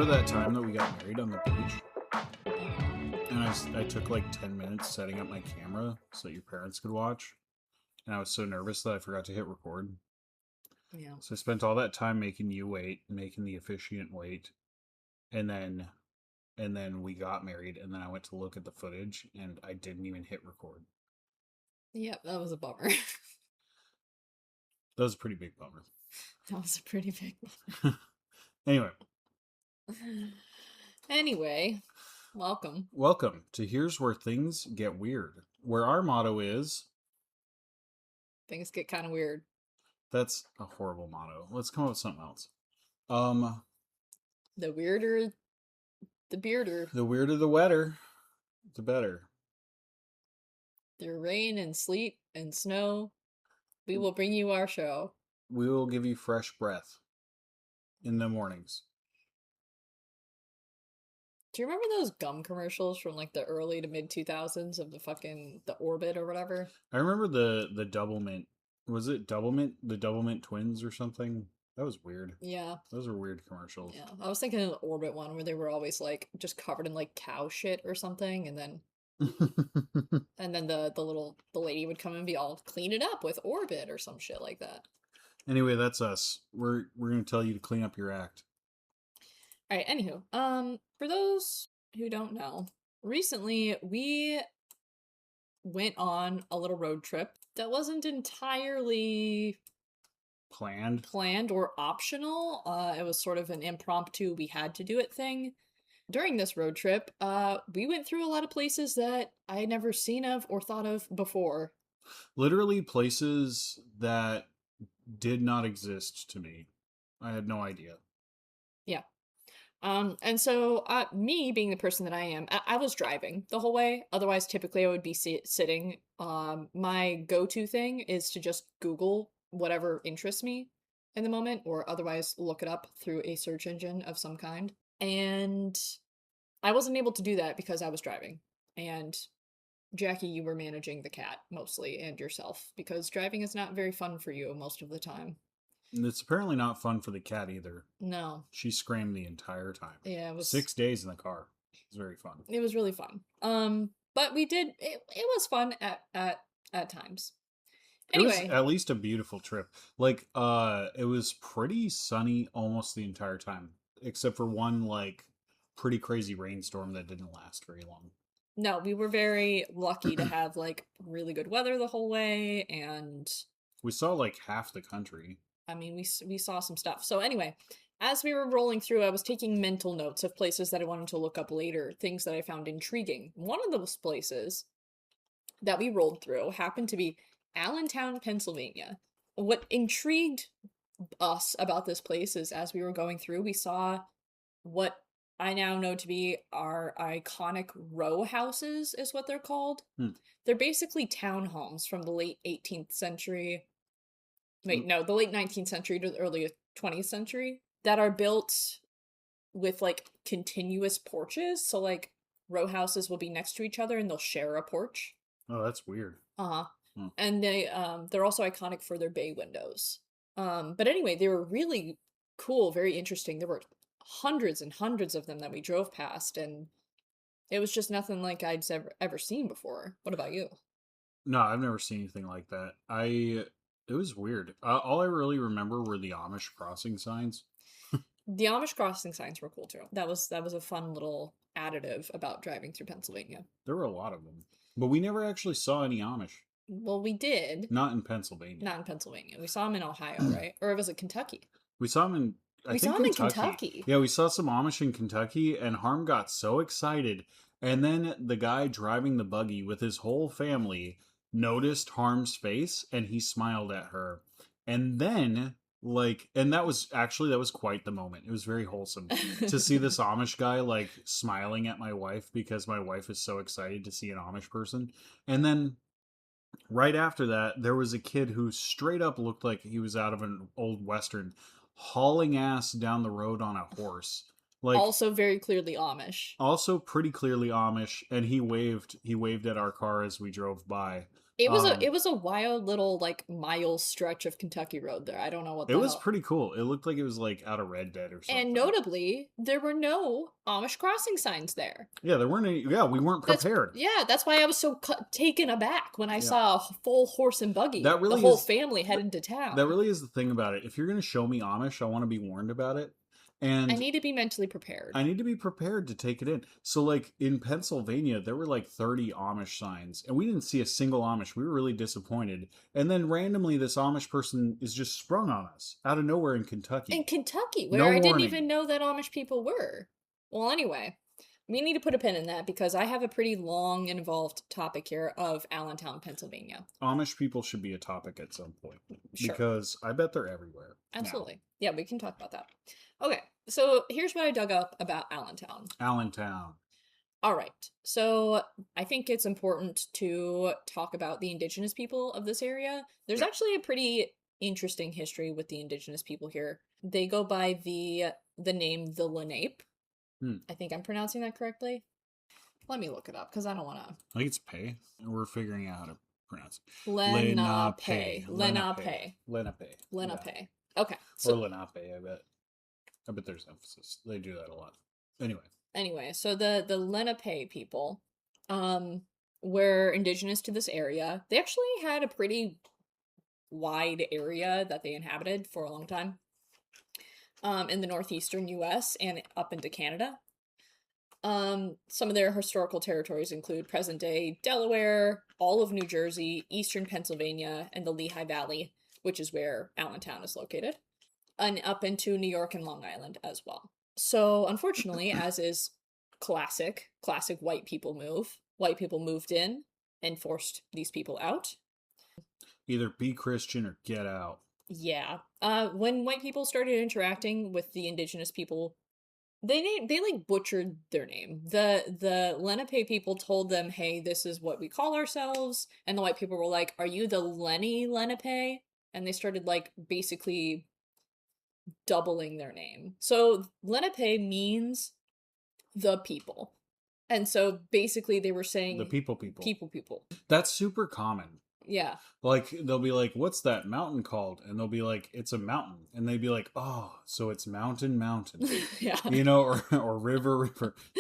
Remember that time that we got married on the beach? And I took like 10 minutes setting up my camera so that your parents could watch. And I was so nervous that I forgot to hit record. Yeah. So I spent all that time making you wait, making the officiant wait. And then we got married, and then I went to look at the footage and I didn't even hit record. Yep, that was a bummer. That was a pretty big bummer. That was a pretty big bummer. Anyway, welcome. Welcome to Here's Where Things Get Weird, where our motto is... Things get kind of weird. That's a horrible motto. Let's come up with something else. The weirder, the bearder. The weirder, the wetter, the better. Through rain and sleet and snow, we will bring you our show. We will give you fresh breath in the mornings. Do you remember those gum commercials from like the early to mid 2000s of the Orbit or whatever? I remember the Double Mint. Was it Double Mint? The Double Mint Twins or something? That was weird. Yeah. Those were weird commercials. Yeah. I was thinking of the Orbit one where they were always like just covered in like cow shit or something, and then the lady would come and be all clean it up with Orbit or some shit like that. Anyway, that's us. We're gonna tell you to clean up your act. All right. Anywho, for those who don't know, recently we went on a little road trip that wasn't entirely planned or optional. It was sort of an impromptu, we had to do it thing. During this road trip, we went through a lot of places that I had never seen of or thought of before. Literally places that did not exist to me. I had no idea. Yeah. And so, me being the person that I am, I was driving the whole way. Otherwise, typically I would be sitting. My go-to thing is to just Google whatever interests me in the moment, or otherwise look it up through a search engine of some kind. And I wasn't able to do that because I was driving. And Jackie, you were managing the cat mostly, and yourself, because driving is not very fun for you most of the time. And it's apparently not fun for the cat either. No. She screamed the entire time. Yeah, it was 6 days in the car. It was very fun. It was really fun. But we did it was fun at times. Anyway, it was at least a beautiful trip. Like, it was pretty sunny almost the entire time, except for one like pretty crazy rainstorm that didn't last very long. No, we were very lucky to have like really good weather the whole way, and we saw like half the country. I mean, we saw some stuff. So anyway, as we were rolling through, I was taking mental notes of places that I wanted to look up later, things that I found intriguing. One of those places that we rolled through happened to be Allentown, Pennsylvania. What intrigued us about this place is as we were going through, we saw what I now know to be our iconic row houses, is what they're called. They're basically townhomes from the late 18th century. Wait, no, the late 19th century to the early 20th century that are built with like continuous porches. So like row houses will be next to each other and they'll share a porch. Oh, that's weird. And they're also iconic for their bay windows. But anyway, they were really cool, very interesting. There were hundreds and hundreds of them that we drove past, and it was just nothing like I'd ever seen before. What about you? No, I've never seen anything like that. It was weird. All I really remember were the Amish crossing signs. The Amish crossing signs were cool too. That was a fun little additive about driving through Pennsylvania. There were a lot of them, but we never actually saw any Amish. Well, we did. Not in Pennsylvania. Not in Pennsylvania. We saw them in Ohio, right? Or was it Kentucky? We saw them in I think in Kentucky. Yeah, we saw some Amish in Kentucky, and Harm got so excited. And then the guy driving the buggy with his whole family noticed Harm's face, and he smiled at her. And then, and that was quite the moment. It was very wholesome to see this Amish guy, smiling at my wife because my wife is so excited to see an Amish person. And then right after that, there was a kid who straight up looked like he was out of an old Western, hauling ass down the road on a horse. Like, Also very clearly Amish. also pretty clearly Amish, and he waved at our car as we drove by. It was a wild little like mile stretch of Kentucky road there. I don't know what It the was hell. pretty cool. It looked like it was like out of Red Dead or something. And notably, there were no Amish crossing signs there. Yeah, there weren't any. Yeah, we weren't prepared. That's why I was so taken aback when I Yeah. saw a full horse and buggy. That really the whole is- family headed to town. That really is the thing about it. If you're going to show me Amish, I want to be warned about it. And I need to be mentally prepared. I need to be prepared to take it in. So, like, in Pennsylvania, there were like 30 Amish signs, and we didn't see a single Amish. We were really disappointed. And then randomly, this Amish person is just sprung on us out of nowhere in Kentucky. In Kentucky, where No I didn't warning. even know that Amish people were. Well, anyway, we need to put a pin in that because I have a pretty long and involved topic here of Allentown, Pennsylvania. Amish people should be a topic at some point. Sure. Because I bet they're everywhere. now. Absolutely. Yeah, we can talk about that. Okay, so here's what I dug up about Allentown. Allentown. All right, so I think it's important to talk about the indigenous people of this area. There's actually a pretty interesting history with the indigenous people here. They go by the name the Lenape. I think I'm pronouncing that correctly. Let me look it up because I don't want to. I think it's pay. We're figuring out how to pronounce it. Lenape. Lenape. Lenape. Okay. Or So Lenape, I bet. I bet there's emphasis. They do that a lot. anyway, so the Lenape people, were indigenous to this area. They actually had a pretty wide area that they inhabited for a long time. In the northeastern U.S. and up into Canada. Some of their historical territories include present-day Delaware, all of New Jersey, eastern Pennsylvania, and the Lehigh Valley, which is where Allentown is located, and up into New York and Long Island as well. So, unfortunately, as is classic white people move, white people moved in and forced these people out. Either be Christian or get out. Yeah. When white people started interacting with the indigenous people, they like butchered their name. The Lenape people told them, "Hey, this is what we call ourselves," and the white people were like, "Are you the Lenny Lenape?" And they started like basically doubling their name. So Lenape means the people, and so basically they were saying The people. people. That's super common. Yeah. Like, they'll be like, what's that mountain called? And they'll be like, it's a mountain. And they'd be like, oh, so it's mountain. Yeah. You know, or river.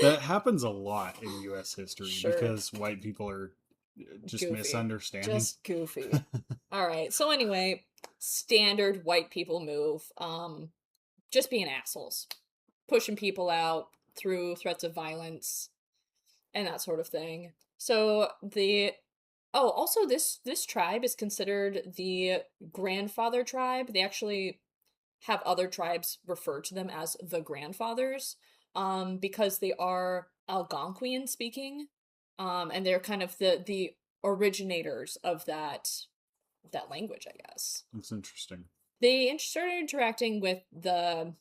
That happens a lot in U.S. history Sure. because white people are just Goofy. misunderstanding. Just goofy. All right. So anyway, standard white people move. Just being assholes, pushing people out through threats of violence, and that sort of thing. So also this tribe is considered the grandfather tribe. They actually have other tribes refer to them as the grandfathers, because they are Algonquian speaking, and they're kind of the originators of that language, I guess. That's interesting. They started interacting with the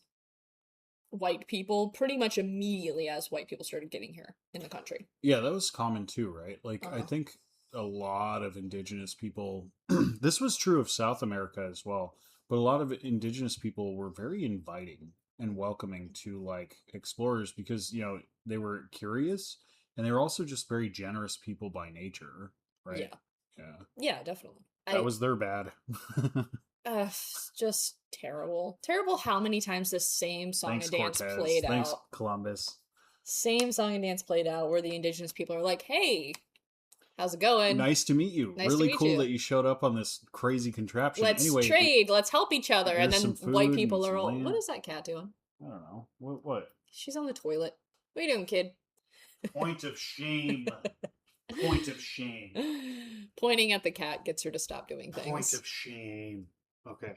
white people pretty much immediately as white people started getting here in the country. Yeah, that was common too, right? Like, I Uh-huh. think a lot of indigenous people, this was true of South America as well, but a lot of indigenous people were very inviting and welcoming to like explorers because, you know, they were curious and they were also just very generous people by nature, right? Yeah. Yeah, definitely. That was their bad. Just terrible. Terrible how many times the same song Thanks, and dance Cortez. played Thanks, out. Columbus. Same song and dance played out where the indigenous people are like, "Hey, how's it going? Nice to meet you. Nice to really meet cool you. that you showed up on this crazy contraption. Let's Anyway, trade. Let's help each other." And here's then some white food people and are some all, land. "What is that cat doing? I don't know. What? She's on the toilet. What are you doing, kid?" Point of shame. Point of shame. Pointing at the cat gets her to stop doing things. Point of shame. Okay.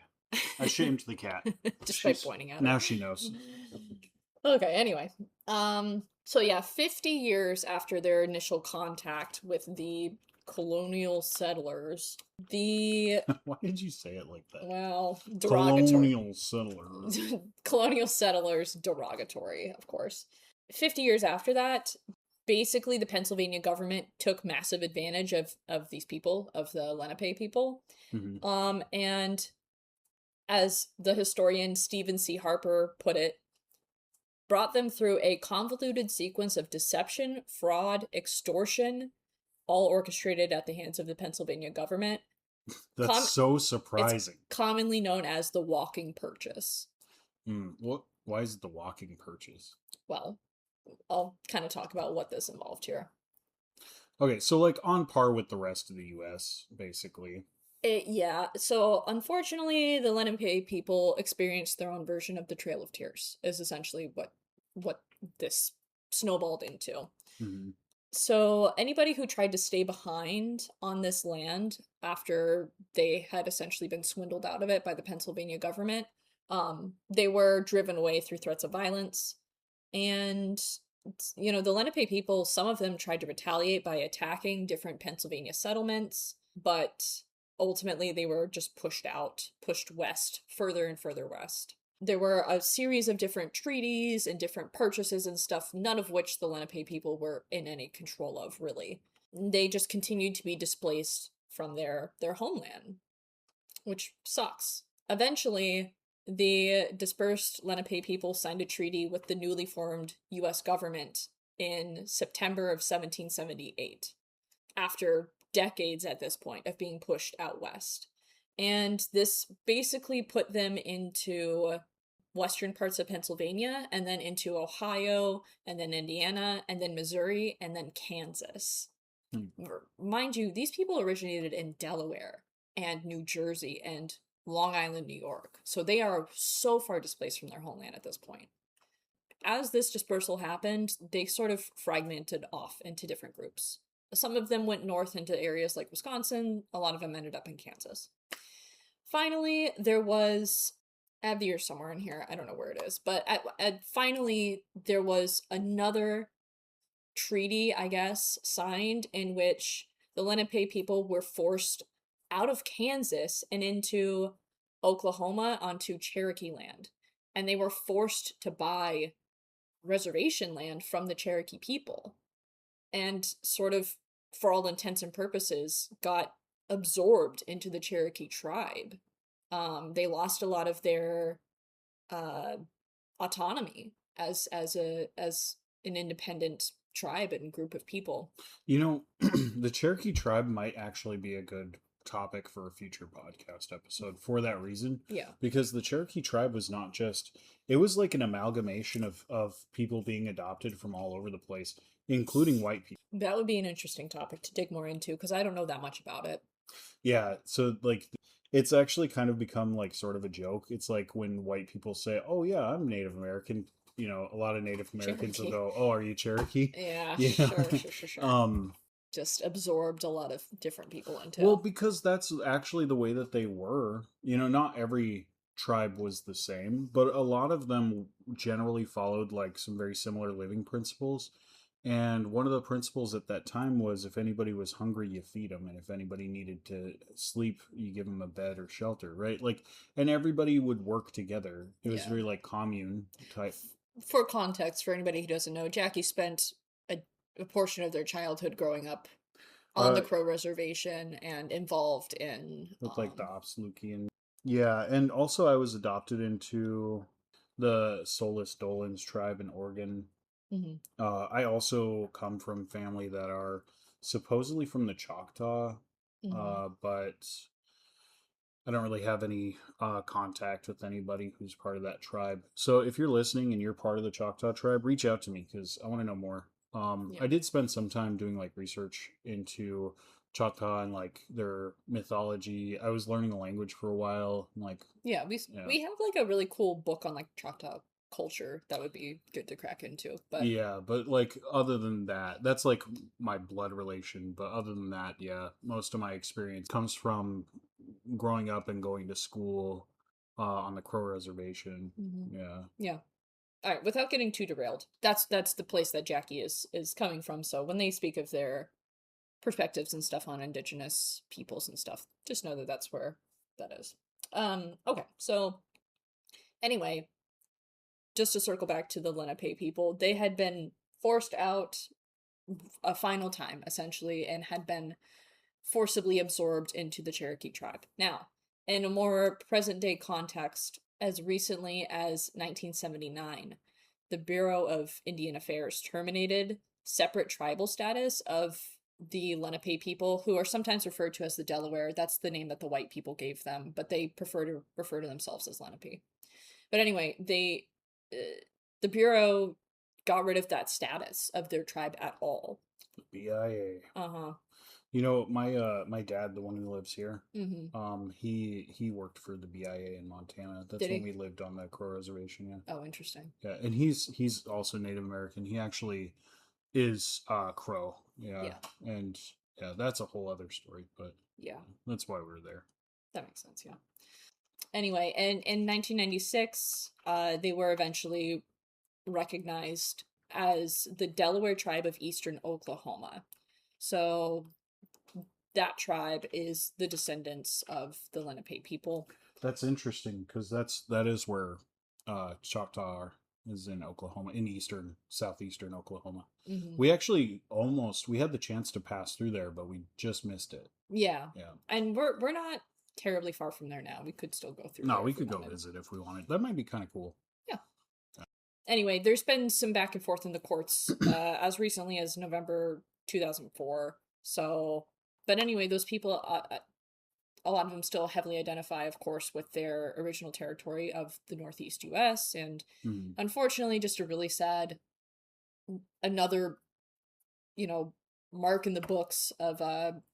I shamed the cat. Just by pointing at Now it. she knows. Okay, anyway. So yeah, 50 years after their initial contact with the colonial settlers, Why did you say it like that? well, derogatory. Colonial settler. Colonial settlers, derogatory, of course. 50 years after that, basically the Pennsylvania government took massive advantage of these people, of the Lenape people. Mhm. And as the historian Stephen C. Harper put it, brought them through a convoluted sequence of deception, fraud, extortion, all orchestrated at the hands of the Pennsylvania government. That's so It's surprising. commonly known as the walking purchase. Why is it the walking purchase? Well, I'll kind of talk about what this involved here. Okay, so like on par with the rest of the US, basically. Yeah, so unfortunately, the Lenape people experienced their own version of the Trail of Tears, is essentially what this snowballed into. Mm-hmm. So anybody who tried to stay behind on this land after they had essentially been swindled out of it by the Pennsylvania government, they were driven away through threats of violence. And, you know, the Lenape people, some of them tried to retaliate by attacking different Pennsylvania settlements, but ultimately they were just pushed west, further and further west. There were a series of different treaties and different purchases and stuff, none of which the Lenape people were in any control of, really. They just continued to be displaced from their homeland, which sucks. Eventually, the dispersed Lenape people signed a treaty with the newly formed U.S. government in September of 1778, after decades at this point of being pushed out west. And this basically put them into western parts of Pennsylvania, and then into Ohio, and then Indiana, and then Missouri, and then Kansas. Mind you, these people originated in Delaware and New Jersey and Long Island, New York. So they are so far displaced from their homeland at this point. As this dispersal happened, they sort of fragmented off into different groups. Some of them went north into areas like Wisconsin. A lot of them ended up in Kansas. Finally, there was, I have the year somewhere in here, I don't know where it is, but finally there was another treaty, I guess, signed in which the Lenape people were forced out of Kansas and into Oklahoma onto Cherokee land. And they were forced to buy reservation land from the Cherokee people. And sort of, for all intents and purposes, got absorbed into the Cherokee tribe. They lost a lot of their autonomy as an independent tribe and group of people. You know, the Cherokee tribe might actually be a good topic for a future podcast episode for that reason. Yeah. Because the Cherokee tribe was not just, it was like an amalgamation of people being adopted from all over the place, including white people. That would be an interesting topic to dig more into, because I don't know that much about it. Yeah, so like it's actually kind of become like sort of a joke. It's like when white people say, "Oh yeah, I'm Native American." You know, a lot of Native Americans will go, "Oh, are you Cherokee?" Yeah, Yeah. sure. Just absorbed a lot of different people into. Well, because that's actually the way that they were. You know, not every tribe was the same, but a lot of them generally followed like some very similar living principles. And one of the principles at that time was if anybody was hungry, you feed them. And if anybody needed to sleep, you give them a bed or shelter, right? Like, and everybody would work together. It was very like commune type. For context, for anybody who doesn't know, Jackie spent a portion of their childhood growing up on the Crow Reservation and involved in... With like the Opslukian. Yeah, and also I was adopted into the Solis Dolans tribe in Oregon. Mm-hmm. I also come from family that are supposedly from the Choctaw, but I don't really have any contact with anybody who's part of that tribe. So if you're listening and you're part of the Choctaw tribe, reach out to me because I want to know more. I did spend some time doing like research into Choctaw and like their mythology. I was learning the language for a while. Like we have like a really cool book on like Choctaw culture that would be good to crack into. But yeah, but like other than that, that's like my blood relation. But other than that, yeah, most of my experience comes from growing up and going to school on the Crow Reservation. Yeah. All right, without getting too derailed, that's the place that Jackie is coming from. So when they speak of their perspectives and stuff on indigenous peoples and stuff, just know that that's where that is. Okay, so anyway, just to circle back to the Lenape people, they had been forced out a final time, essentially, and had been forcibly absorbed into the Cherokee tribe. Now, in a more present-day context, as recently as 1979, the Bureau of Indian Affairs terminated separate tribal status of the Lenape people, who are sometimes referred to as the Delaware. That's the name that the white people gave them, but they prefer to refer to themselves as Lenape. But anyway, the Bureau got rid of that status of their tribe at all. BIA. Uh-huh. You know, my dad, the one who lives here, Mm-hmm. he worked for the BIA in Montana. That's Did when he? we lived on the Crow Reservation, yeah. Oh, interesting. Yeah, and he's also Native American. He actually is Crow. Yeah. Yeah. And yeah, that's a whole other story, but Yeah. that's why we're there. That makes sense, yeah. Anyway, and in 1996, they were eventually recognized as the Delaware tribe of Eastern Oklahoma. So that tribe is the descendants of the Lenape people. That's interesting because that is where Choctaw is in Oklahoma, in southeastern Oklahoma. Mm-hmm. We actually we had the chance to pass through there, but we just missed it. Yeah. Yeah. And we're not terribly far from there now. We could still go through. No, there we if could go wanted. visit if we wanted. That might be kind of cool. Yeah. Anyway, there's been some back and forth in the courts as recently as November 2004. So, but anyway, those people, a lot of them still heavily identify, of course, with their original territory of the Northeast U.S. And unfortunately, just a really sad, another, mark in the books of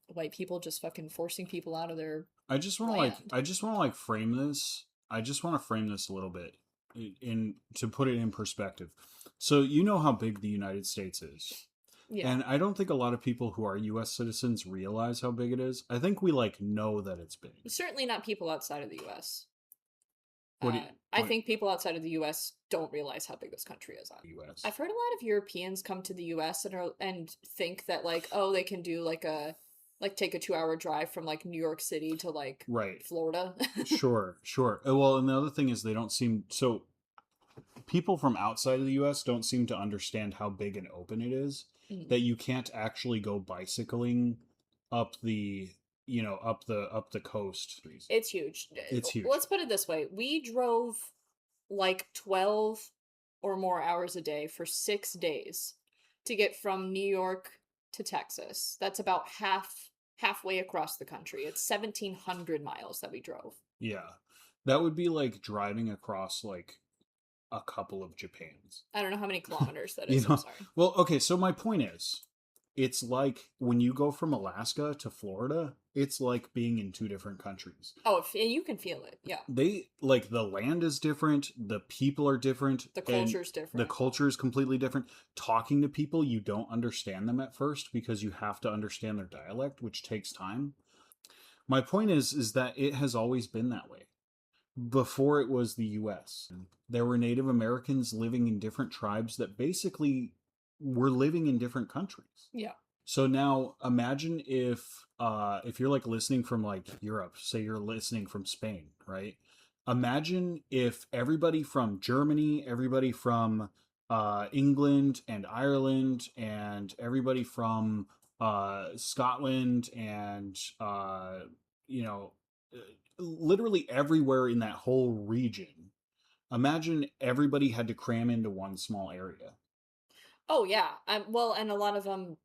white people just fucking forcing people out of their I just want to frame this. I just want to frame this a little bit in to put it in perspective. So you know how big the United States is. Yeah. And I don't think a lot of people who are U.S. citizens realize how big it is. I think we know that it's big. Certainly not people outside of the U.S. I think people outside of the U.S. don't realize how big this country is. U.S. I've heard a lot of Europeans come to the U.S. and think that they can do take a 2-hour drive from New York City to right. Florida. Sure. Well, and the other thing is people from outside of the U.S. don't seem to understand how big and open it is. That you can't actually go bicycling up the coast. It's huge. It's huge. Let's put it this way. We drove 12 or more hours a day for 6 days to get from New York to Texas. That's about halfway across the country. It's 1,700 miles that we drove. Yeah. That would be like driving across a couple of Japans. I don't know how many kilometers that is. I'm sorry. Well, okay, so my point is, it's like when you go from Alaska to Florida, it's like being in two different countries. Oh, and you can feel it. Yeah. They the land is different, the people are different, the culture is different. The culture is completely different. Talking to people, you don't understand them at first because you have to understand their dialect, which takes time. My point is that it has always been that way. Before it was the US, there were Native Americans living in different tribes that basically were living in different countries. Yeah. So now imagine if you're listening from Europe, say you're listening from Spain, right? Imagine if everybody from Germany, everybody from England and Ireland, and everybody from Scotland and literally everywhere in that whole region. Imagine everybody had to cram into one small area. Oh, yeah. Well, and a lot of them,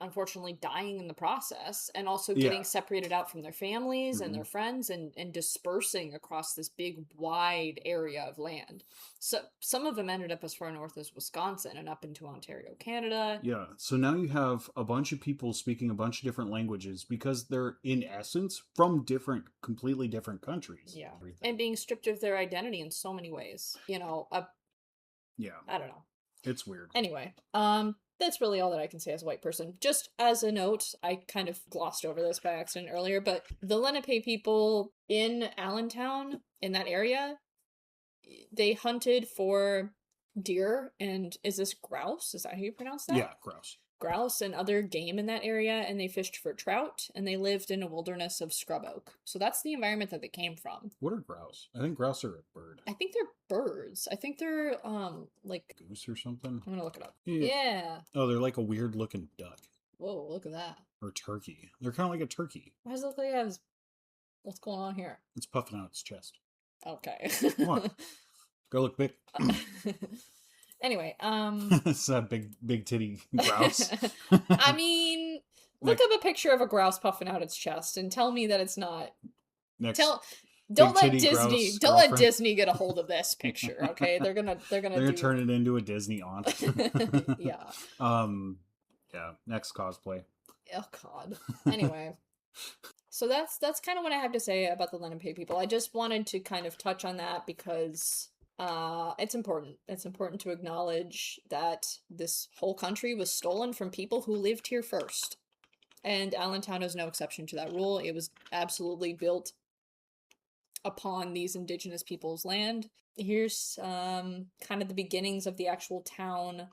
unfortunately, dying in the process, and also getting separated out from their families and their friends and dispersing across this big, wide area of land. So some of them ended up as far north as Wisconsin and up into Ontario, Canada. Yeah. So now you have a bunch of people speaking a bunch of different languages because they're, in essence, from completely different countries. Yeah. And being stripped of their identity in so many ways. Yeah. I don't know. It's weird. Anyway, that's really all that I can say as a white person. Just as a note, I kind of glossed over this by accident earlier, but the Lenape people in Allentown, in that area, they hunted for deer and, is this grouse? Is that how you pronounce that? Yeah, grouse. Grouse and other game in that area, and they fished for trout, and they lived in a wilderness of scrub oak. So that's the environment that they came from. What are grouse? I think grouse are a bird. I think they're birds. I think they're goose or something. I'm gonna look it up. Yeah. Oh, they're like a weird looking duck. Whoa, look at that. Or turkey. They're kind of like a turkey. Why does it look like it has... What's going on here? It's puffing out its chest. Okay. What? Go look big. Anyway, It's a big titty grouse. I mean, look up a picture of a grouse puffing out its chest and tell me that it's not. Next, Tell big titty grouse Don't let girlfriend. Disney get a hold of this picture, okay? They're gonna do turn it into a Disney aunt. Yeah. Yeah. Next cosplay. Oh God. Anyway. So that's kind of what I have to say about the Lenape people. I just wanted to kind of touch on that because it's important. It's important to acknowledge that this whole country was stolen from people who lived here first. And Allentown is no exception to that rule. It was absolutely built upon these indigenous people's land. Here's kind of the beginnings of the actual town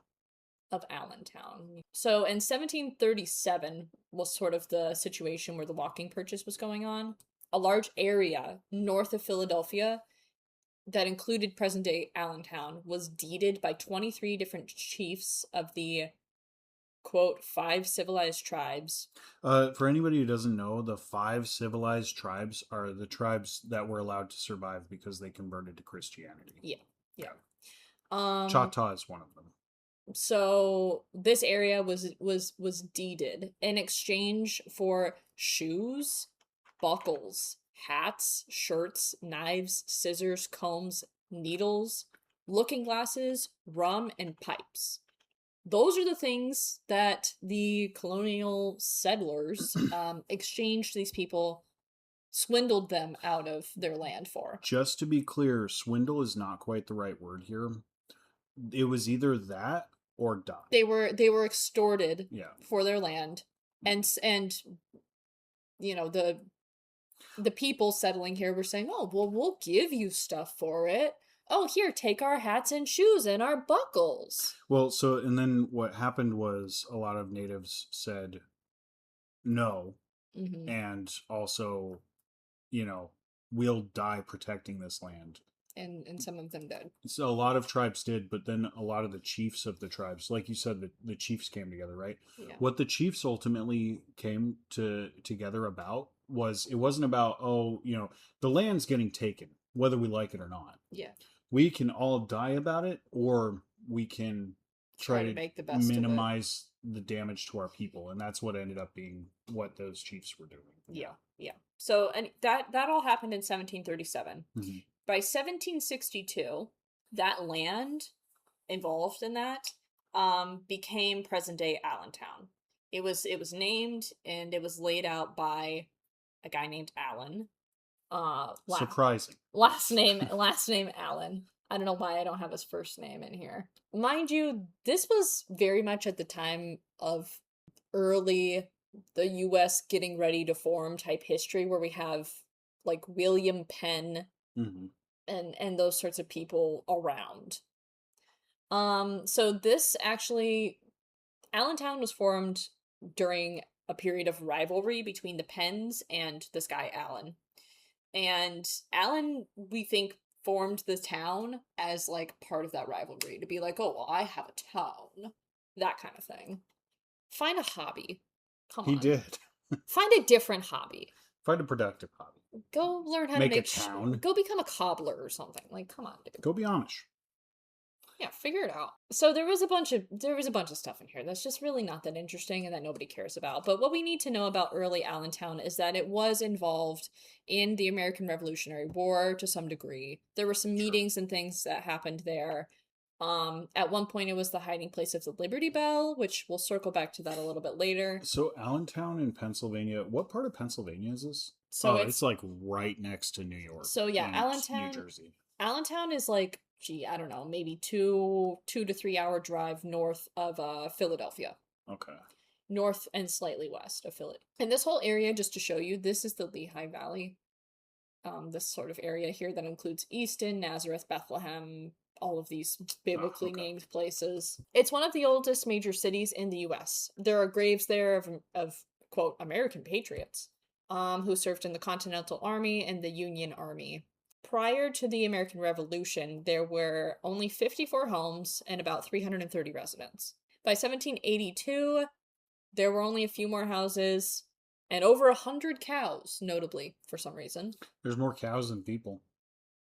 of Allentown. So in 1737 was sort of the situation where the walking purchase was going on. A large area north of Philadelphia that included present-day Allentown was deeded by 23 different chiefs of the, quote, 5 civilized tribes. For anybody who doesn't know, the 5 civilized tribes are the tribes that were allowed to survive because they converted to Christianity. Yeah. Choctaw is one of them. So this area was deeded in exchange for shoes, buckles, hats, shirts, knives, scissors, combs, needles, looking glasses, rum, and pipes. Those are the things that the colonial settlers exchanged these people, swindled them out of their land for. Just to be clear, swindle is not quite the right word here. It was either that or die. They were extorted for their land, and you know, the people settling here were saying, "Oh, well, we'll give you stuff for it. Oh, here, take our hats and shoes and our buckles." Well, so and then what happened was a lot of natives said no, and also, we'll die protecting this land. And some of them did. So a lot of tribes did, but then a lot of the chiefs of the tribes, like you said, the chiefs came together, right? Yeah. What the chiefs ultimately came together about was, it wasn't about, the land's getting taken, whether we like it or not. Yeah. We can all die about it, or we can try to make the best minimize the damage to our people, and that's what ended up being what those chiefs were doing. Yeah. So, and that all happened in 1737. Mm-hmm. By 1762, that land involved in that became present-day Allentown. It was named and it was laid out by a guy named Allen. Surprising. Last name Allen. I don't know why I don't have his first name in here. Mind you, this was very much at the time of early the U.S. getting ready to form type history, where we have like William Penn and those sorts of people around. So this actually, Allentown was formed during a period of rivalry between the Penns and this guy Allen. And Allen, we think, formed the town as like part of that rivalry, to be like, oh, well, I have a town, that kind of thing. Find a hobby. Come on. He did. Find a different hobby. Find a productive hobby. Go learn how to make a town. Go become a cobbler or something. Like, come on, dude. Go be Amish. Yeah, figure it out. So there was a bunch of stuff in here that's just really not that interesting and that nobody cares about. But what we need to know about early Allentown is that it was involved in the American Revolutionary War to some degree. There were some meetings and things that happened there. At one point it was the hiding place of the Liberty Bell, which we'll circle back to that a little bit later. So Allentown in Pennsylvania, what part of Pennsylvania is this? So it's like right next to New York. So yeah, Allentown, New Jersey. Allentown is like, I don't know, maybe 2 to 3 hour drive north of Philadelphia. Okay. North and slightly west of Philly. And this whole area, just to show you, this is the Lehigh Valley. This sort of area here that includes Easton, Nazareth, Bethlehem, all of these biblically named places. It's one of the oldest major cities in the U.S. There are graves there of quote, American patriots, who served in the Continental Army and the Union Army. Prior to the American Revolution, there were only 54 homes and about 330 residents. By 1782, there were only a few more houses and over 100 cows, notably, for some reason. There's more cows than people.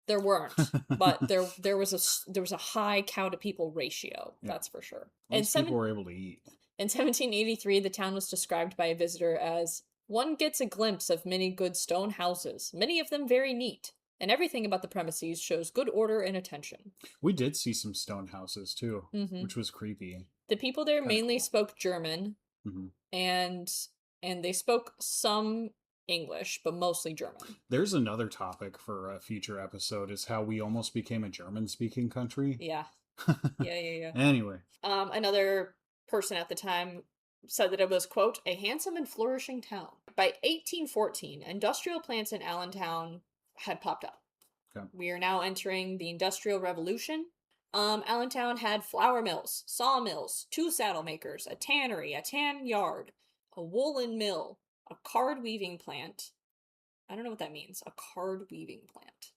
There weren't, but there was a high cow to people ratio. Yeah. That's for sure. At least people were able to eat. In 1783, the town was described by a visitor as one gets a glimpse of many good stone houses, many of them very neat, and everything about the premises shows good order and attention. We did see some stone houses too, Mm-hmm. which was creepy. The people there mainly spoke German, mm-hmm. and they spoke some English, but mostly German. There's another topic for a future episode, is how we almost became a German-speaking country. Yeah. Yeah. Anyway. Another person at the time said that it was, quote, a handsome and flourishing town. By 1814, industrial plants in Allentown had popped up. Okay. We are now entering the Industrial Revolution. Allentown had flour mills, sawmills, 2 saddle makers, a tannery, a tan yard, a woolen mill, a card weaving plant. I don't know what that means. A card weaving plant.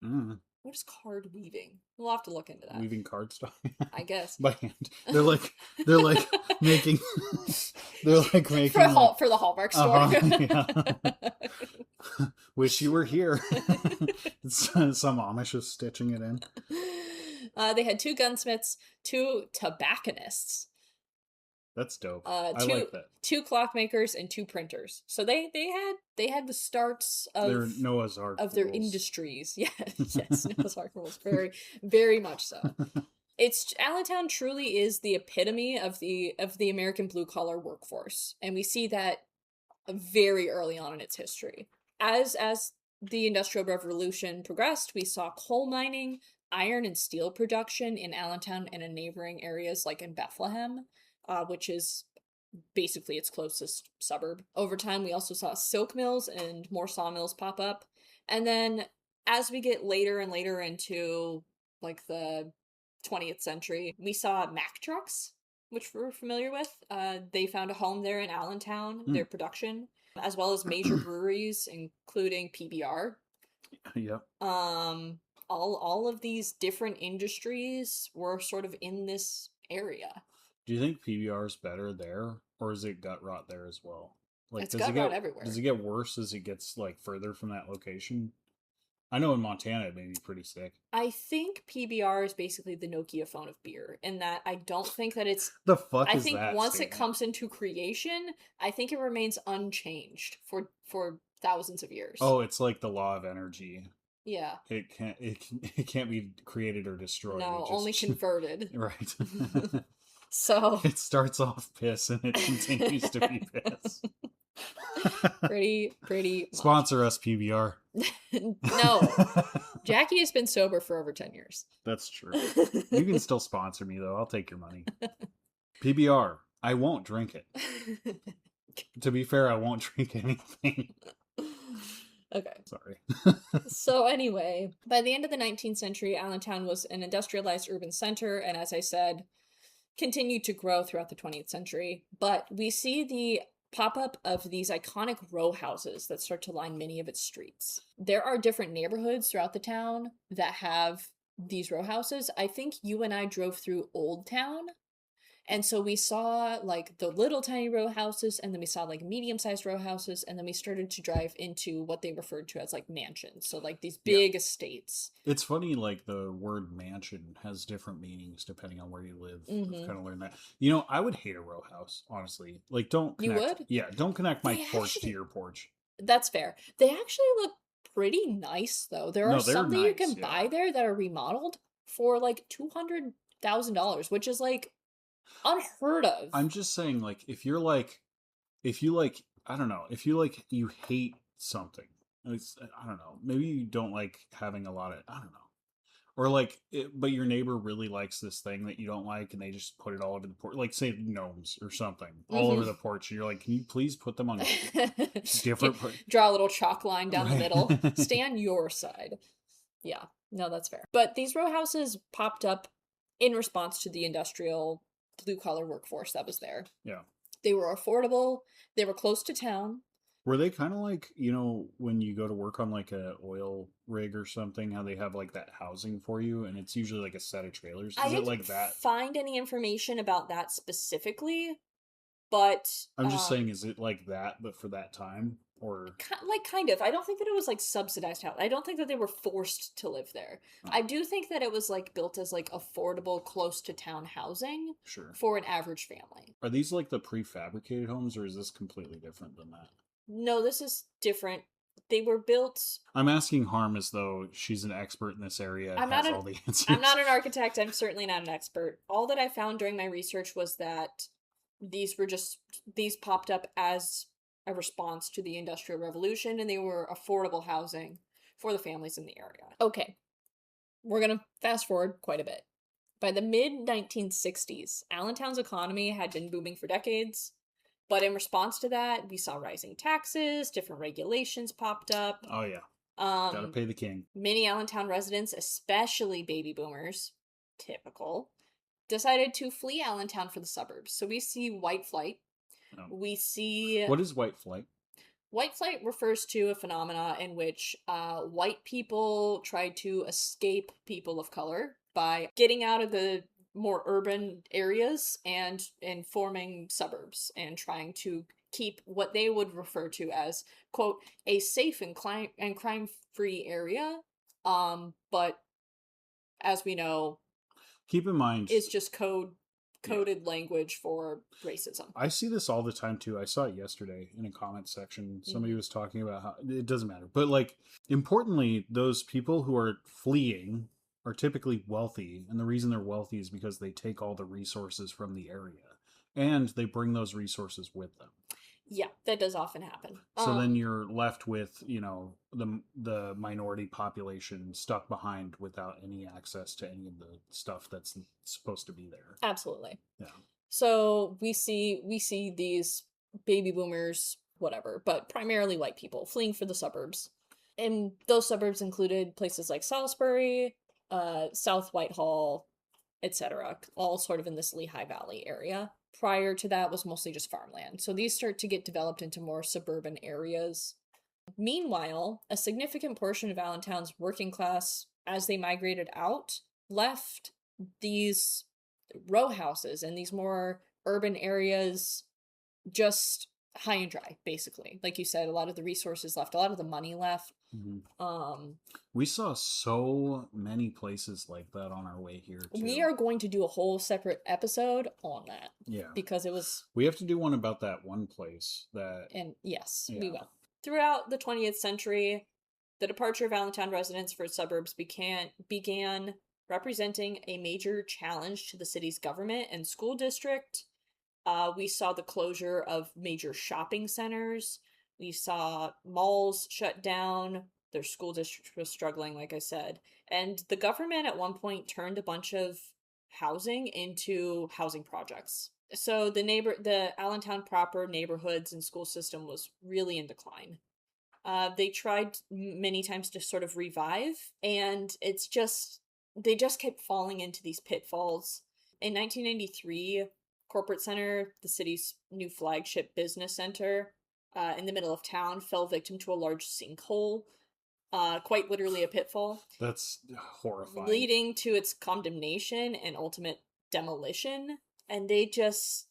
Mm. What is card weaving? We'll have to look into that. Weaving cardstock. I guess. By hand. They're like making for the Hallmark store. Yeah. Wish you were here. Some Amish is stitching it in. They had 2 gunsmiths, 2 tobacconists. That's dope. I like that. 2 clockmakers and 2 printers. So they had the starts of their Noah's Ark of their industries. Yeah, yes, Noah's Ark rules. Very, very much so. Allentown truly is the epitome of the American blue collar workforce, and we see that very early on in its history. As the Industrial Revolution progressed, we saw coal mining, iron and steel production in Allentown and in neighboring areas like in Bethlehem, which is basically its closest suburb. Over time, we also saw silk mills and more sawmills pop up. And then as we get later and later into like the 20th century, we saw Mack trucks, which we're familiar with. They found a home there in Allentown, their production, as well as major breweries, including PBR. Yep. All of these different industries were sort of in this area. Do you think PBR is better there, or is it gut rot there as well? Like, it's gut rot everywhere. Does it get worse as it gets like further from that location? I know in Montana it may be pretty sick. I think PBR is basically the Nokia phone of beer, in that I don't think that it's... The fuck is that? I think once it comes into creation, I think it remains unchanged for thousands of years. Oh, it's like the law of energy. Yeah. It can't be created or destroyed. No, only converted. Right. So it starts off piss and it continues to be piss. pretty much. Sponsor us, PBR. No. Jackie has been sober for over 10 years. That's true. You can still sponsor me though. I'll take your money. PBR. I won't drink it. To be fair, I won't drink anything. Okay. Sorry. So anyway, by the end of the 19th century, Allentown was an industrialized urban center, and as I said, continued to grow throughout the 20th century. But we see the pop-up of these iconic row houses that start to line many of its streets. There are different neighborhoods throughout the town that have these row houses. I think you and I drove through Old Town. And so we saw like the little tiny row houses, and then we saw like medium-sized row houses, and then we started to drive into what they referred to as like mansions. So like these big estates. It's funny, like the word mansion has different meanings depending on where you live. Mm-hmm. I've kind of learned that. You know, I would hate a row house, honestly. Like, don't connect. You would? Yeah, don't connect my porch to your porch. That's fair. They actually look pretty nice though. There are some that you can buy there that are remodeled for like $200,000, which is like unheard of. I'm just saying, like, if you I don't know, if you hate something, I don't know, maybe you don't like having a lot of, I don't know, or like, but your neighbor really likes this thing that you don't like, and they just put it all over the porch, like say gnomes or something, all over the porch, and you're like, can you please put them on different draw a little chalk line down the middle, stay on your side. Yeah, no, that's fair. But these row houses popped up in response to the industrial blue-collar workforce that was there. Yeah. They were affordable. They were close to town. Were they kind of like, you know, when you go to work on like a oil rig or something, how they have like that housing for you, and it's usually like a set of trailers? Is it like that? I didn't find any information about that specifically, but... I'm just saying, is it like that, but for that time? Or Kind of. I don't think that it was like subsidized housing. I don't think that they were forced to live there. oh, I do think that it was like built as like affordable, close to town housing sure. for an average family. Are these like the prefabricated homes, or is this completely different than that? No, this is different. They were built. I'm asking Harm as though she's an expert in this area and has all the answers. I'm not an architect. I'm certainly not an expert. All that I found during my research was that these popped up as a response to the Industrial Revolution, and they were affordable housing for the families in the area. Okay, we're going to fast forward quite a bit. By the mid-1960s, Allentown's economy had been booming for decades, but in response to that, we saw rising taxes, different regulations popped up. Oh, yeah. Gotta pay the king. Many Allentown residents, especially baby boomers, typical, decided to flee Allentown for the suburbs. So we see white flight. Oh. We see... What is white flight? White flight refers to a phenomena in which white people try to escape people of color by getting out of the more urban areas and forming suburbs and trying to keep what they would refer to as, quote, a safe and crime-free area. But as we know, keep in mind, is just coded language for racism. I see this all the time too. I saw it yesterday in a comment section. Somebody was talking about how it doesn't matter, but like importantly, those people who are fleeing are typically wealthy, and the reason they're wealthy is because they take all the resources from the area and they bring those resources with them. Yeah, that does often happen. So then you're left with, you know, the minority population stuck behind without any access to any of the stuff that's supposed to be there. Absolutely. Yeah. So we see these baby boomers, whatever, but primarily white people fleeing for the suburbs. And those suburbs included places like Salisbury, South Whitehall, etc., all sort of in this Lehigh Valley area. Prior to that was mostly just farmland. So these start to get developed into more suburban areas. Meanwhile, a significant portion of Allentown's working class, as they migrated out, left these row houses and these more urban areas just high and dry, basically. Like you said, a lot of the resources left, a lot of the money left. We saw so many places like that on our way here too. We are going to do a whole separate episode on that. Yeah. Because it was... We have to do one about that one place that... And yes, we will. Throughout the 20th century, the departure of Allentown residents for suburbs began representing a major challenge to the city's government and school district. We saw the closure of major shopping centers. We saw malls shut down. Their school district was struggling, like I said. And the government at one point turned a bunch of housing into housing projects. So the Allentown proper neighborhoods and school system was really in decline. They tried many times to sort of revive, and they just kept falling into these pitfalls. In 1993, Corporate Center, the city's new flagship business center, in the middle of town, fell victim to a large sinkhole, quite literally a pitfall. That's horrifying. Leading to its condemnation and ultimate demolition. And they just,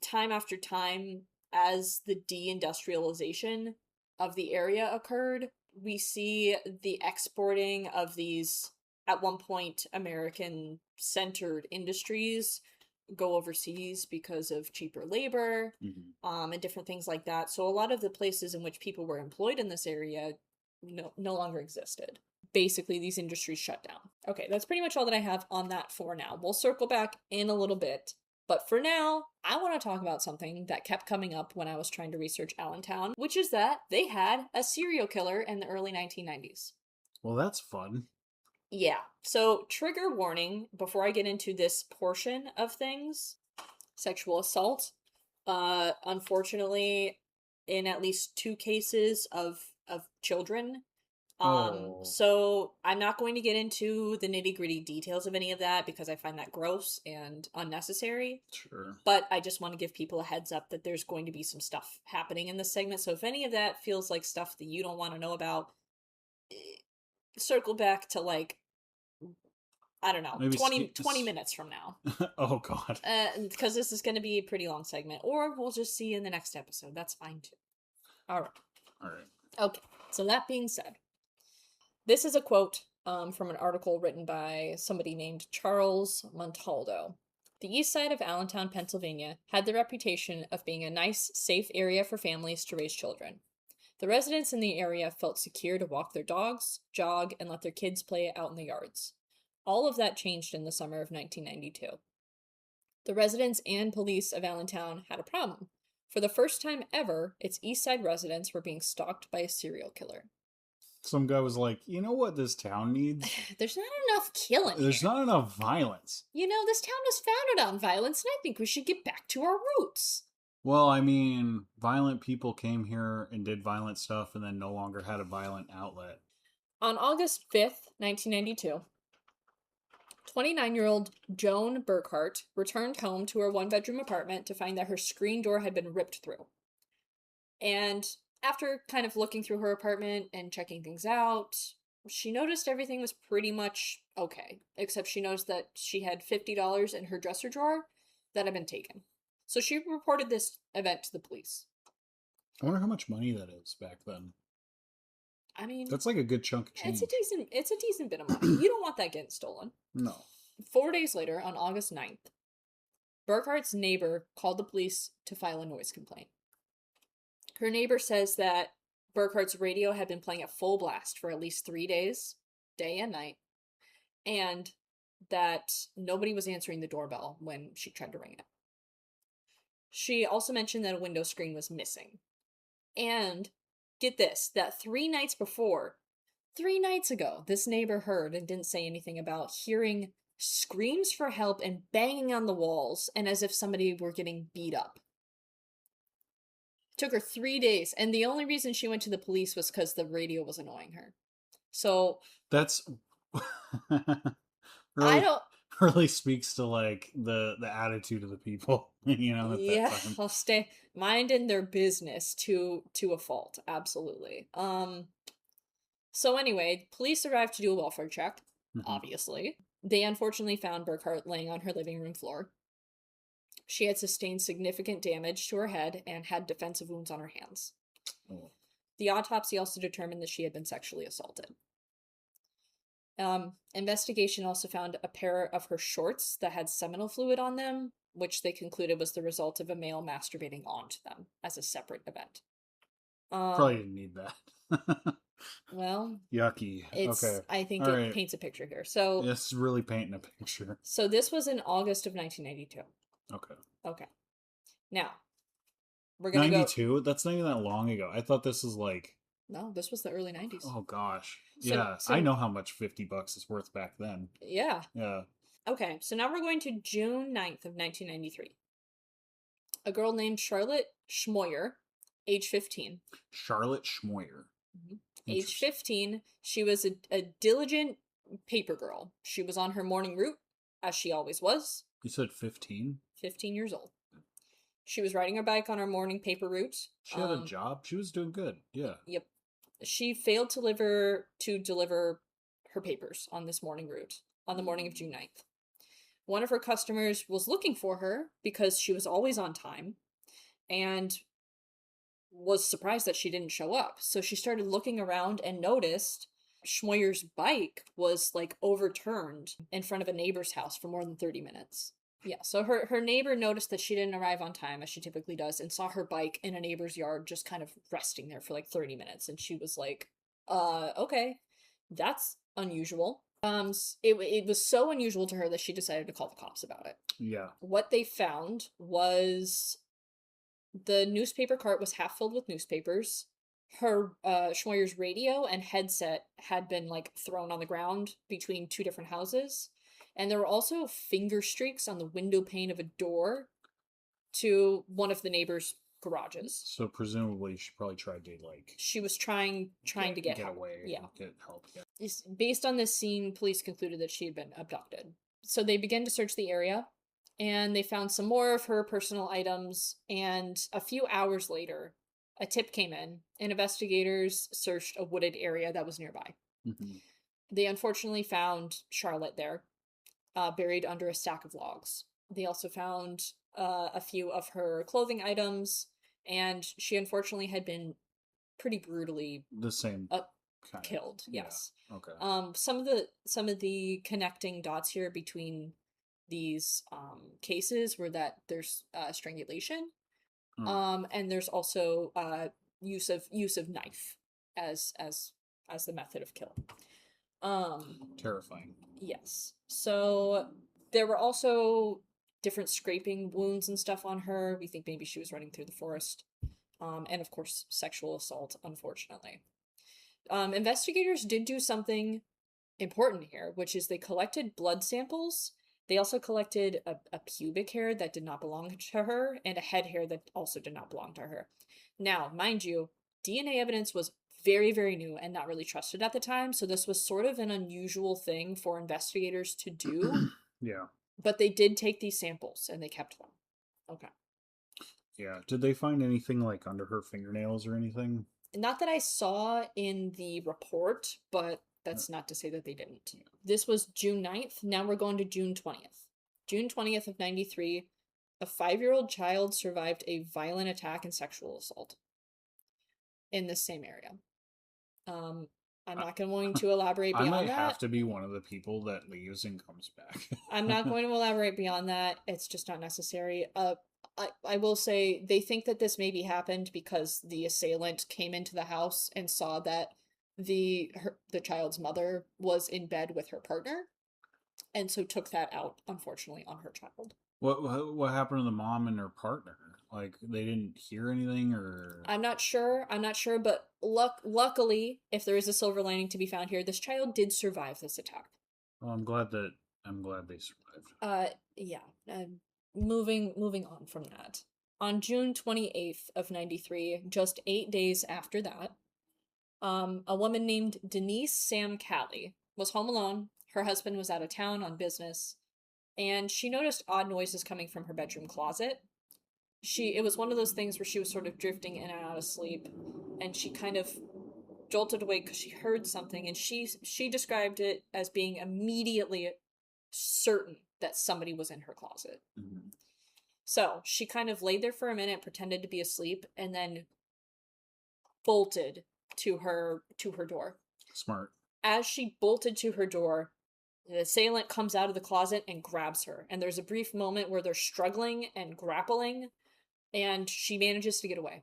time after time, as the deindustrialization of the area occurred, we see the exporting of these, at one point, American-centered industries go overseas because of cheaper labor, and different things like that. So a lot of the places in which people were employed in this area no longer existed. Basically, these industries shut down. Okay, that's pretty much all that I have on that for now. We'll circle back in a little bit. But for now, I want to talk about something that kept coming up when I was trying to research Allentown, which is that they had a serial killer in the early 1990s. Well, that's fun. Yeah. So, trigger warning before I get into this portion of things. Sexual assault. Unfortunately, in at least 2 cases of children. So I'm not going to get into the nitty-gritty details of any of that because I find that gross and unnecessary. Sure. But I just want to give people a heads up that there's going to be some stuff happening in this segment. So if any of that feels like stuff that you don't want to know about, circle back to like, I don't know, maybe 20 minutes from now. Oh, God. Because this is going to be a pretty long segment. Or we'll just see you in the next episode. That's fine, too. All right. All right. Okay. So that being said, this is a quote from an article written by somebody named Charles Montaldo. The east side of Allentown, Pennsylvania, had the reputation of being a nice, safe area for families to raise children. The residents in the area felt secure to walk their dogs, jog, and let their kids play out in the yards. All of that changed in the summer of 1992. The residents and police of Allentown had a problem. For the first time ever, its east side residents were being stalked by a serial killer. Some guy was like, you know what this town needs? There's not enough killing There's here. not enough violence. This town was founded on violence, and I think we should get back to our roots. Well, I mean, violent people came here and did violent stuff and then no longer had a violent outlet. On August 5th, 1992, 29-year-old Joan Burkhart returned home to her one-bedroom apartment to find that her screen door had been ripped through. And after kind of looking through her apartment and checking things out, she noticed everything was pretty much okay, except she noticed that she had $50 in her dresser drawer that had been taken. So she reported this event to the police. I wonder how much money that is back then. I mean, that's like a good chunk of change. It's a decent bit of money. You don't want that getting stolen. No. 4 days later, on August 9th, Burkhart's neighbor called the police to file a noise complaint. Her neighbor says that Burkhart's radio had been playing at full blast for at least 3 days, day and night, and that nobody was answering the doorbell when she tried to ring it. She also mentioned that a window screen was missing. And, get this, that 3 nights ago, this neighbor heard and didn't say anything about hearing screams for help and banging on the walls, and as if somebody were getting beat up. It took her 3 days, and the only reason she went to the police was because the radio was annoying her. So... That's... really speaks to, like, the attitude of the people, at that time. I'll stay minding their business to a fault, absolutely. So anyway, police arrived to do a welfare check, obviously. They unfortunately found Burkhart laying on her living room floor. She had sustained significant damage to her head and had defensive wounds on her hands. Oh. The autopsy also determined that she had been sexually assaulted. Investigation also found a pair of her shorts that had seminal fluid on them, which they concluded was the result of a male masturbating onto them as a separate event. Probably didn't need that. Well, yucky. Okay. I think it paints a picture here. So it's really painting a picture. So this was in August of 1992. Okay. Now, we're gonna 92? That's not even that long ago. I thought this was like... No, this was the early 90s. Oh, gosh. I know how much $50 is worth back then. Yeah. Yeah. Okay, so now we're going to June 9th of 1993. A girl named Charlotte Schmoyer, age 15. Charlotte Schmoyer. Mm-hmm. Age 15, she was a diligent paper girl. She was on her morning route, as she always was. You said 15? 15 years old. She was riding her bike on her morning paper route. She had a job. She was doing good. Yeah. Yep. She failed to deliver her papers on this morning route on the morning of June 9th. One of her customers was looking for her because she was always on time and was surprised that she didn't show up. So she started looking around and noticed Schmoyer's bike was like overturned in front of a neighbor's house for more than 30 minutes. Yeah, so her neighbor noticed that she didn't arrive on time, as she typically does, and saw her bike in a neighbor's yard just kind of resting there for like 30 minutes. And she was like, okay, that's unusual. It was so unusual to her that she decided to call the cops about it. Yeah. What they found was the newspaper cart was half filled with newspapers. Her, Schmoyer's radio and headset had been like thrown on the ground between 2 different houses. And there were also finger streaks on the window pane of a door to one of the neighbors' garages. So presumably she probably tried to like... She was trying to get help. Away. Yeah. Get help. Yeah. Based on this scene, police concluded that she had been abducted. So they began to search the area, and they found some more of her personal items, and a few hours later, a tip came in, and investigators searched a wooded area that was nearby. Mm-hmm. They unfortunately found Charlotte there, buried under a stack of logs. They also found a few of her clothing items, and she unfortunately had been pretty brutally The same kind killed. of. Yes. Yeah. Okay. Some of the connecting dots here between these cases were that there's strangulation, and there's also use of knife as the method of kill. Terrifying. Yes. So there were also different scraping wounds and stuff on her. We think maybe she was running through the forest. And of course, sexual assault, unfortunately. Investigators did do something important here, which is they collected blood samples. They also collected a pubic hair that did not belong to her and a head hair that also did not belong to her. Now, mind you, DNA evidence was very, very new and not really trusted at the time, so this was sort of an unusual thing for investigators to do. Yeah. But they did take these samples and they kept them. Okay. Yeah. Did they find anything like under her fingernails or anything? Not that I saw in the report, but that's not to say that they didn't. Yeah. This was June 9th. Now we're going to June 20th. June 20th of 93, a 5-year-old child survived a violent attack and sexual assault in this same area. I'm not going to elaborate beyond that. I might have to be one of the people that leaves and comes back. I'm not going to elaborate beyond that. It's just not necessary. I will say they think that this maybe happened because the assailant came into the house and saw that the child's mother was in bed with her partner, and so took that out, unfortunately, on her child. What happened to the mom and her partner? Like, they didn't hear anything, or I'm not sure, but luckily, if there is a silver lining to be found here, this child did survive this attack. well, I'm glad they survived. Yeah. Moving on from that. On June 28th of 93, just 8 days after that, a woman named Denise Sam Callie was home alone. Her husband was out of town on business, and she noticed odd noises coming from her bedroom closet. It was one of those things where she was sort of drifting in and out of sleep, and she kind of jolted awake because she heard something, and she described it as being immediately certain that somebody was in her closet. Mm-hmm. So she kind of laid there for a minute, pretended to be asleep, and then bolted to her door. Smart. As she bolted to her door, the assailant comes out of the closet and grabs her. And there's a brief moment where they're struggling and grappling, and she manages to get away.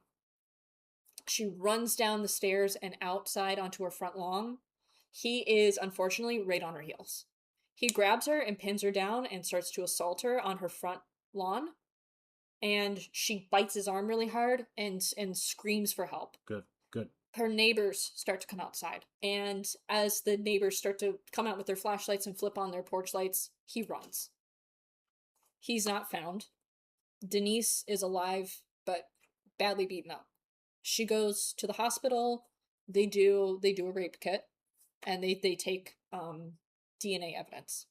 She runs down the stairs and outside onto her front lawn. He is, unfortunately, right on her heels. He grabs her and pins her down and starts to assault her on her front lawn. And she bites his arm really hard and screams for help. Good. Her neighbors start to come outside. And as the neighbors start to come out with their flashlights and flip on their porch lights, he runs. He's not found. Denise is alive, but badly beaten up. She goes to the hospital. They do a rape kit, and they take DNA evidence.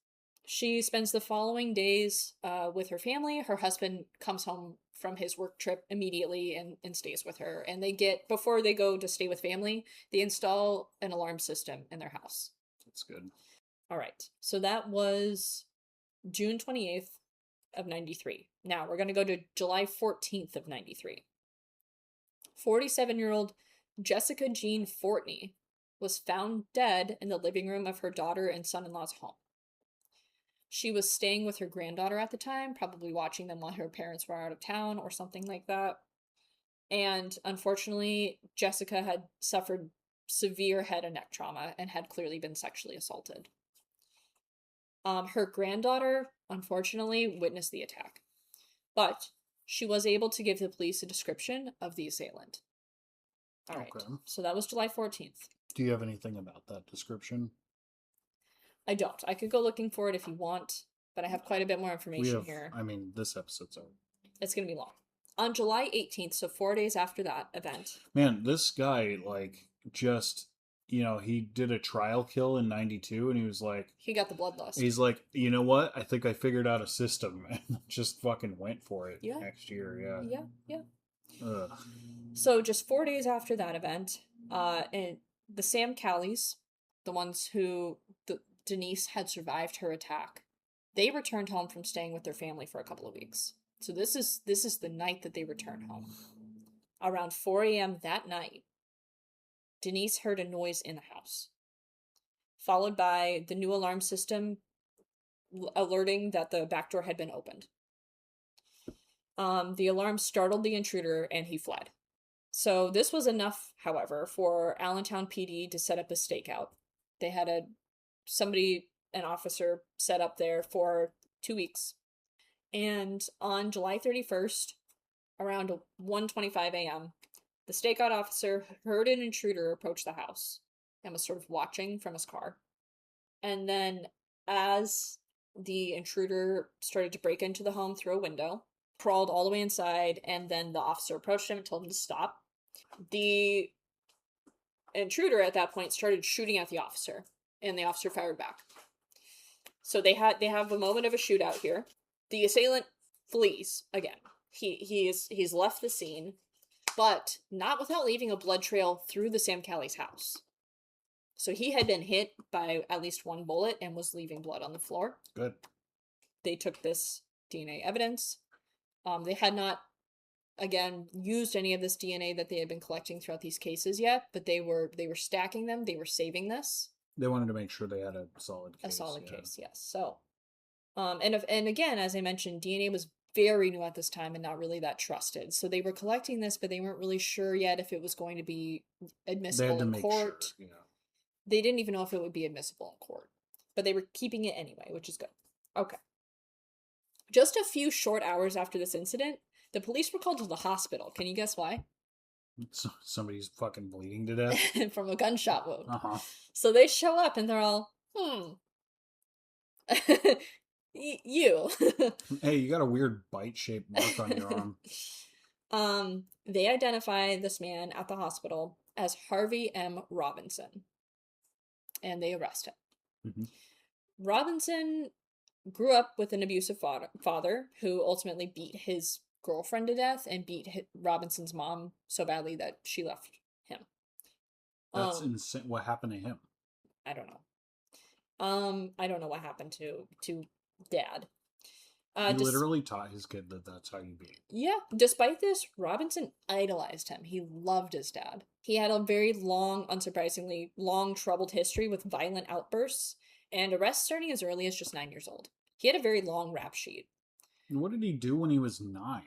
She spends the following days with her family. Her husband comes home from his work trip immediately and stays with her. And before they go to stay with family, they install an alarm system in their house. That's good. All right. So that was June 28th of 93. Now we're going to go to July 14th of 93. 47-year-old Jessica Jean Fortney was found dead in the living room of her daughter and son-in-law's home. She was staying with her granddaughter at the time, probably watching them while her parents were out of town or something like that. And unfortunately, Jessica had suffered severe head and neck trauma and had clearly been sexually assaulted. Her granddaughter, unfortunately, witnessed the attack. But she was able to give the police a description of the assailant. All right. Okay. So that was July 14th. Do you have anything about that description? I don't. I could go looking for it if you want, but I have quite a bit more information here. I mean, this episode's over. It's going to be long. On July 18th, so 4 days after that event. Man, this guy, just, he did a trial kill in 92, and he was like... He got the bloodlust. He's like, you know what? I think I figured out a system, and just fucking went for it next year, Yeah. Ugh. So just 4 days after that event, and the Sam Callies, the ones who... Denise had survived her attack. They returned home from staying with their family for a couple of weeks. So this is the night that they returned home. Around 4 a.m. that night, Denise heard a noise in the house, followed by the new alarm system alerting that the back door had been opened. The alarm startled the intruder and he fled. So this was enough, however, for Allentown PD to set up a stakeout. They had an officer set up there for 2 weeks. And on July 31st, around 1:25 a.m., the stakeout officer heard an intruder approach the house and was sort of watching from his car. And then as the intruder started to break into the home through a window, crawled all the way inside, and then the officer approached him and told him to stop. The intruder at that point started shooting at the officer, and the officer fired back. So they have a moment of a shootout here. The assailant flees again. He's left the scene, but not without leaving a blood trail through the Sam Callie's house. So he had been hit by at least one bullet and was leaving blood on the floor. Good. They took this DNA evidence. They had not, again, used any of this DNA that they had been collecting throughout these cases yet, but they were stacking them. They were saving this. They wanted to make sure they had a solid case. A solid case, yes. So, and again, as I mentioned, DNA was very new at this time and not really that trusted. So they were collecting this, but they weren't really sure yet if it was going to be admissible in court. Sure, yeah. They didn't even know if it would be admissible in court, but they were keeping it anyway, which is good. Okay. Just a few short hours after this incident, the police were called to the hospital. Can you guess why? Somebody's fucking bleeding to death. From a gunshot wound. Uh-huh. So they show up and they're all, you. Hey, you got a weird bite-shaped mark on your arm. They identify this man at the hospital as Harvey M. Robinson. And they arrest him. Mm-hmm. Robinson grew up with an abusive father who ultimately beat his girlfriend to death and beat Robinson's mom so badly that she left him. That's insane. What happened to him? I don't know. I don't know what happened to Dad. He literally taught his kid that that's how you be. Yeah. Despite this, Robinson idolized him. He loved his dad. He had a very long, unsurprisingly long, troubled history with violent outbursts and arrests starting as early as just 9 years old. He had a very long rap sheet. And what did he do when he was 9?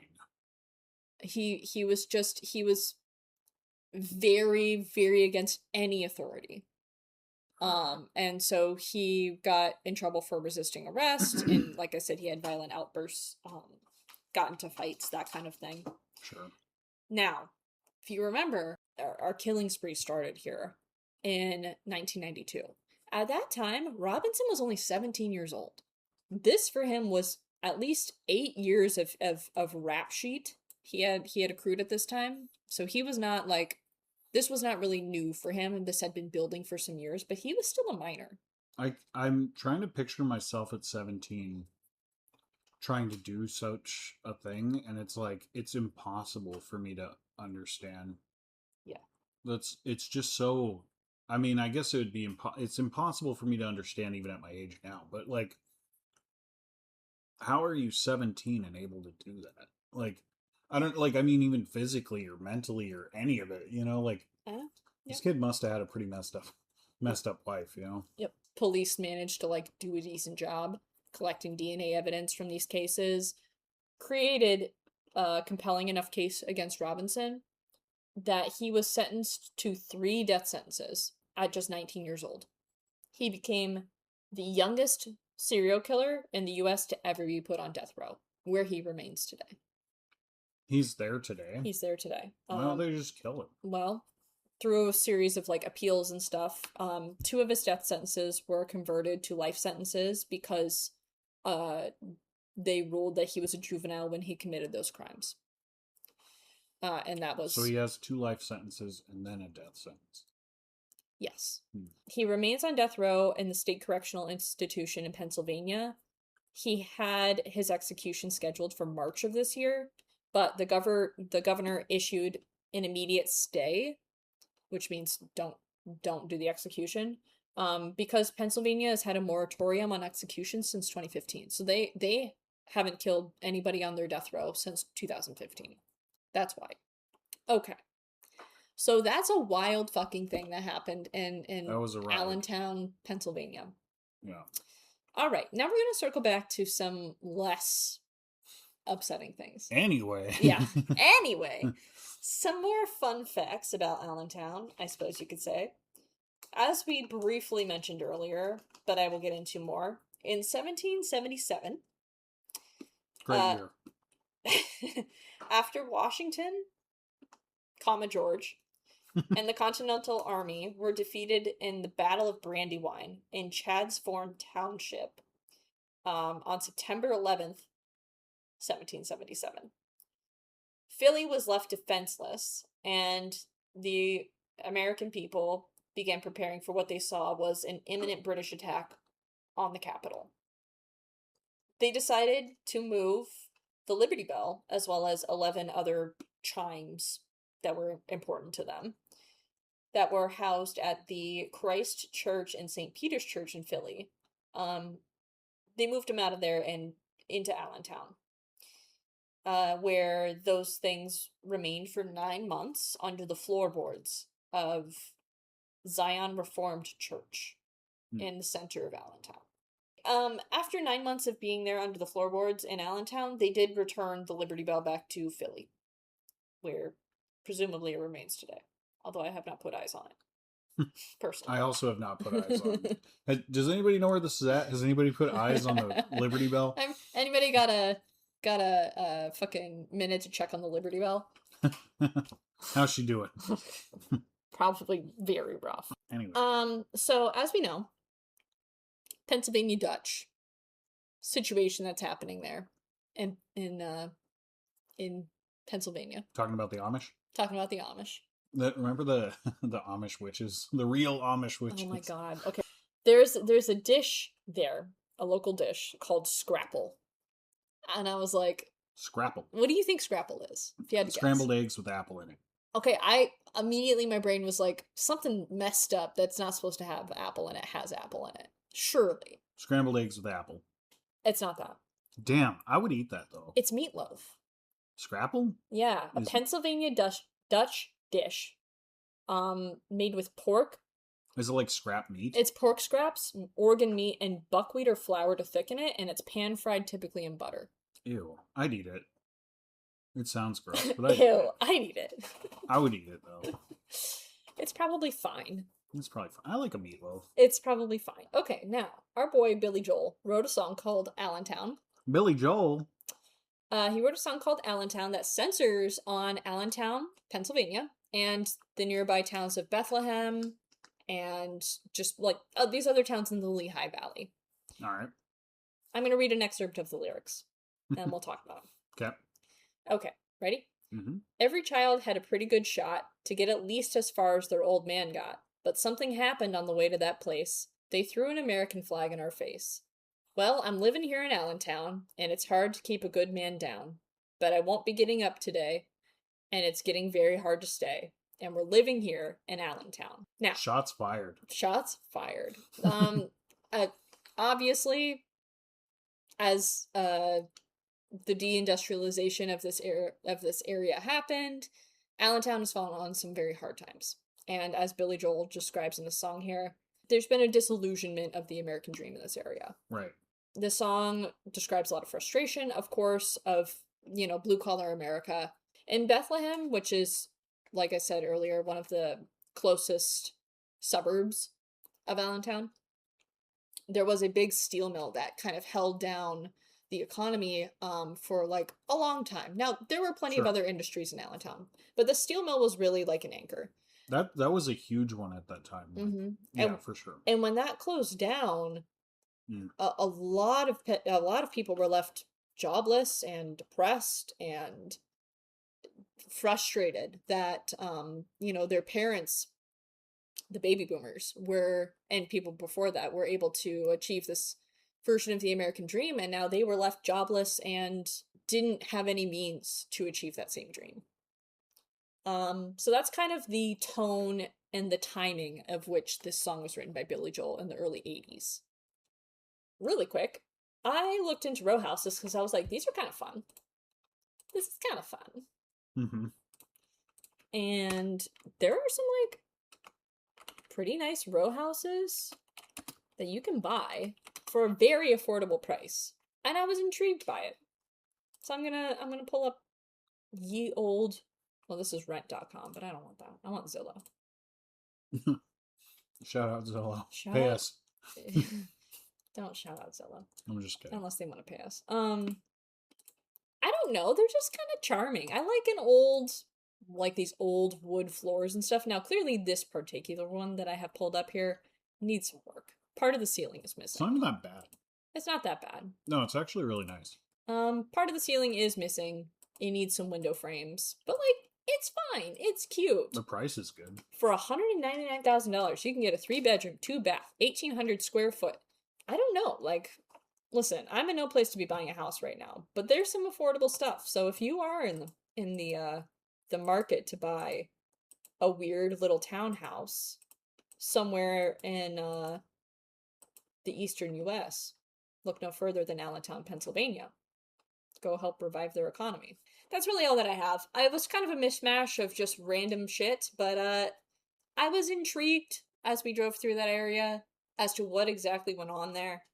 He was very, very against any authority. And so he got in trouble for resisting arrest, and like I said, he had violent outbursts, got into fights, that kind of thing. Sure. Now, if you remember, our killing spree started here in 1992. At that time, Robinson was only 17 years old. This for him was at least 8 years of rap sheet he had accrued at this time. So he was not like, this was not really new for him, and this had been building for some years, but he was still a minor. I'm trying to picture myself at 17 trying to do such a thing, and it's like, it's impossible for me to understand. Yeah. It's just so, I mean, I guess it would be, it's impossible for me to understand even at my age now, but like, how are you 17 and able to do that? Like, I don't, like, I mean, even physically or mentally or any of it, you know, like, this kid must have had a pretty messed up life, you know? Yep. Police managed to, like, do a decent job collecting DNA evidence from these cases, created a compelling enough case against Robinson that he was sentenced to 3 death sentences at just 19 years old. He became the youngest serial killer in the U.S. to ever be put on death row, where he remains today. He's there today? He's there today. Well, they just kill him. Well, through a series of, like, appeals and stuff, 2 of his death sentences were converted to life sentences because they ruled that he was a juvenile when he committed those crimes. And that was... So he has 2 life sentences and then a death sentence. Yes. He remains on death row in the State Correctional Institution in Pennsylvania. He had his execution scheduled for March of this year, but the governor issued an immediate stay, which means don't do the execution, because Pennsylvania has had a moratorium on executions since 2015. So they haven't killed anybody on their death row since 2015. That's why. Okay. So that's a wild fucking thing that happened in That was a riot. Allentown, Pennsylvania. Yeah. All right, now we're going to circle back to some less upsetting things. Anyway. Yeah. Anyway, some more fun facts about Allentown, I suppose you could say. As we briefly mentioned earlier, but I will get into more, in 1777, Great year. after Washington, George, and the Continental Army were defeated in the Battle of Brandywine in Chaddsforn Township on September 11th, 1777. Philly was left defenseless, and the American people began preparing for what they saw was an imminent British attack on the capital. They decided to move the Liberty Bell, as well as 11 other chimes that were important to them, that were housed at the Christ Church and St. Peter's Church in Philly. They moved them out of there and into Allentown, where those things remained for 9 months under the floorboards of Zion Reformed Church in the center of Allentown. After 9 months of being there under the floorboards in Allentown, they did return the Liberty Bell back to Philly, where presumably it remains today. Although I have not put eyes on it, personally. I also have not put eyes on it. Does anybody know where this is at? Has anybody put eyes on the Liberty Bell? Anybody got a fucking minute to check on the Liberty Bell? How's she doing? Probably very rough. Anyway. So as we know, Pennsylvania Dutch situation that's happening there in Pennsylvania. Talking about the Amish? Talking about the Amish. Remember the Amish witches? The real Amish witches. Oh my god. Okay. There's a dish there, a local dish called scrapple. And I was like, Scrapple. What do you think scrapple is? If you had to Scrambled guess. eggs with apple in it. Okay, my brain was like, something messed up that's not supposed to have apple in it has apple in it. Surely. Scrambled eggs with apple. It's not that. Damn, I would eat that though. It's meatloaf. Scrapple? Yeah, a Pennsylvania Dutch dish made with pork. Is it like scrap meat? It's pork scraps, organ meat, and buckwheat or flour to thicken it, and it's pan fried typically in butter. Ew, I'd eat it. It sounds gross, but I'd eat it. I would eat it though. It's probably fine. It's probably fine. I like a meatloaf. It's probably fine. Okay, now, our boy Billy Joel wrote a song called Allentown. Billy Joel? He wrote a song called Allentown that centers on Allentown, Pennsylvania, and the nearby towns of Bethlehem, and just like these other towns in the Lehigh Valley. All right. I'm going to read an excerpt of the lyrics, and we'll talk about them. Okay. Okay, ready? Mm-hmm. Every child had a pretty good shot to get at least as far as their old man got, but something happened on the way to that place. They threw an American flag in our face. Well, I'm living here in Allentown, and it's hard to keep a good man down, but I won't be getting up today, and it's getting very hard to stay. And we're living here in Allentown. Now, shots fired. Shots fired. Obviously, as the deindustrialization of this area happened, Allentown has fallen on some very hard times. And as Billy Joel describes in the song here, there's been a disillusionment of the American dream in this area. Right. The song describes a lot of frustration, of course, of, blue-collar America. In Bethlehem, which is, like I said earlier, one of the closest suburbs of Allentown, there was a big steel mill that kind of held down the economy for like a long time. Now, there were plenty of other industries in Allentown, but the steel mill was really like an anchor. That was a huge one at that time. Mm-hmm. Yeah, for sure. And when that closed down, a lot of people were left jobless and depressed and frustrated that their parents, the baby boomers, and people before that were able to achieve this version of the American dream, and now they were left jobless and didn't have any means to achieve that same dream. So that's kind of the tone and the timing of which this song was written by Billy Joel in the early 80s. Really quick, I looked into row houses because I was like, these are kind of fun. This is kind of fun. Mm-hmm. And there are some, like, pretty nice row houses that you can buy for a very affordable price. And I was intrigued by it. So I'm gonna pull up ye old, well, this is rent.com, but I don't want that. I want Zillow. Shout out Zillow. Shout Pay out. us. Don't shout out Zillow. I'm just kidding. Unless they want to pay us. I don't know. They're just kind of charming. I like an old, like these old wood floors and stuff. Now, clearly, this particular one that I have pulled up here needs some work. Part of the ceiling is It's missing. not that bad. It's not that bad. No, it's actually really nice. Part of the ceiling is missing. It needs some window frames, but like it's fine. It's cute. The price is good. For $199,000, you can get a 3-bedroom, 2-bath, 1,800 square foot. I don't know. Like, listen, I'm in no place to be buying a house right now, but there's some affordable stuff. So if you are in the market to buy a weird little townhouse somewhere in the eastern U.S., look no further than Allentown, Pennsylvania. Go help revive their economy. That's really all that I have. I was kind of a mishmash of just random shit, but I was intrigued as we drove through that area as to what exactly went on there.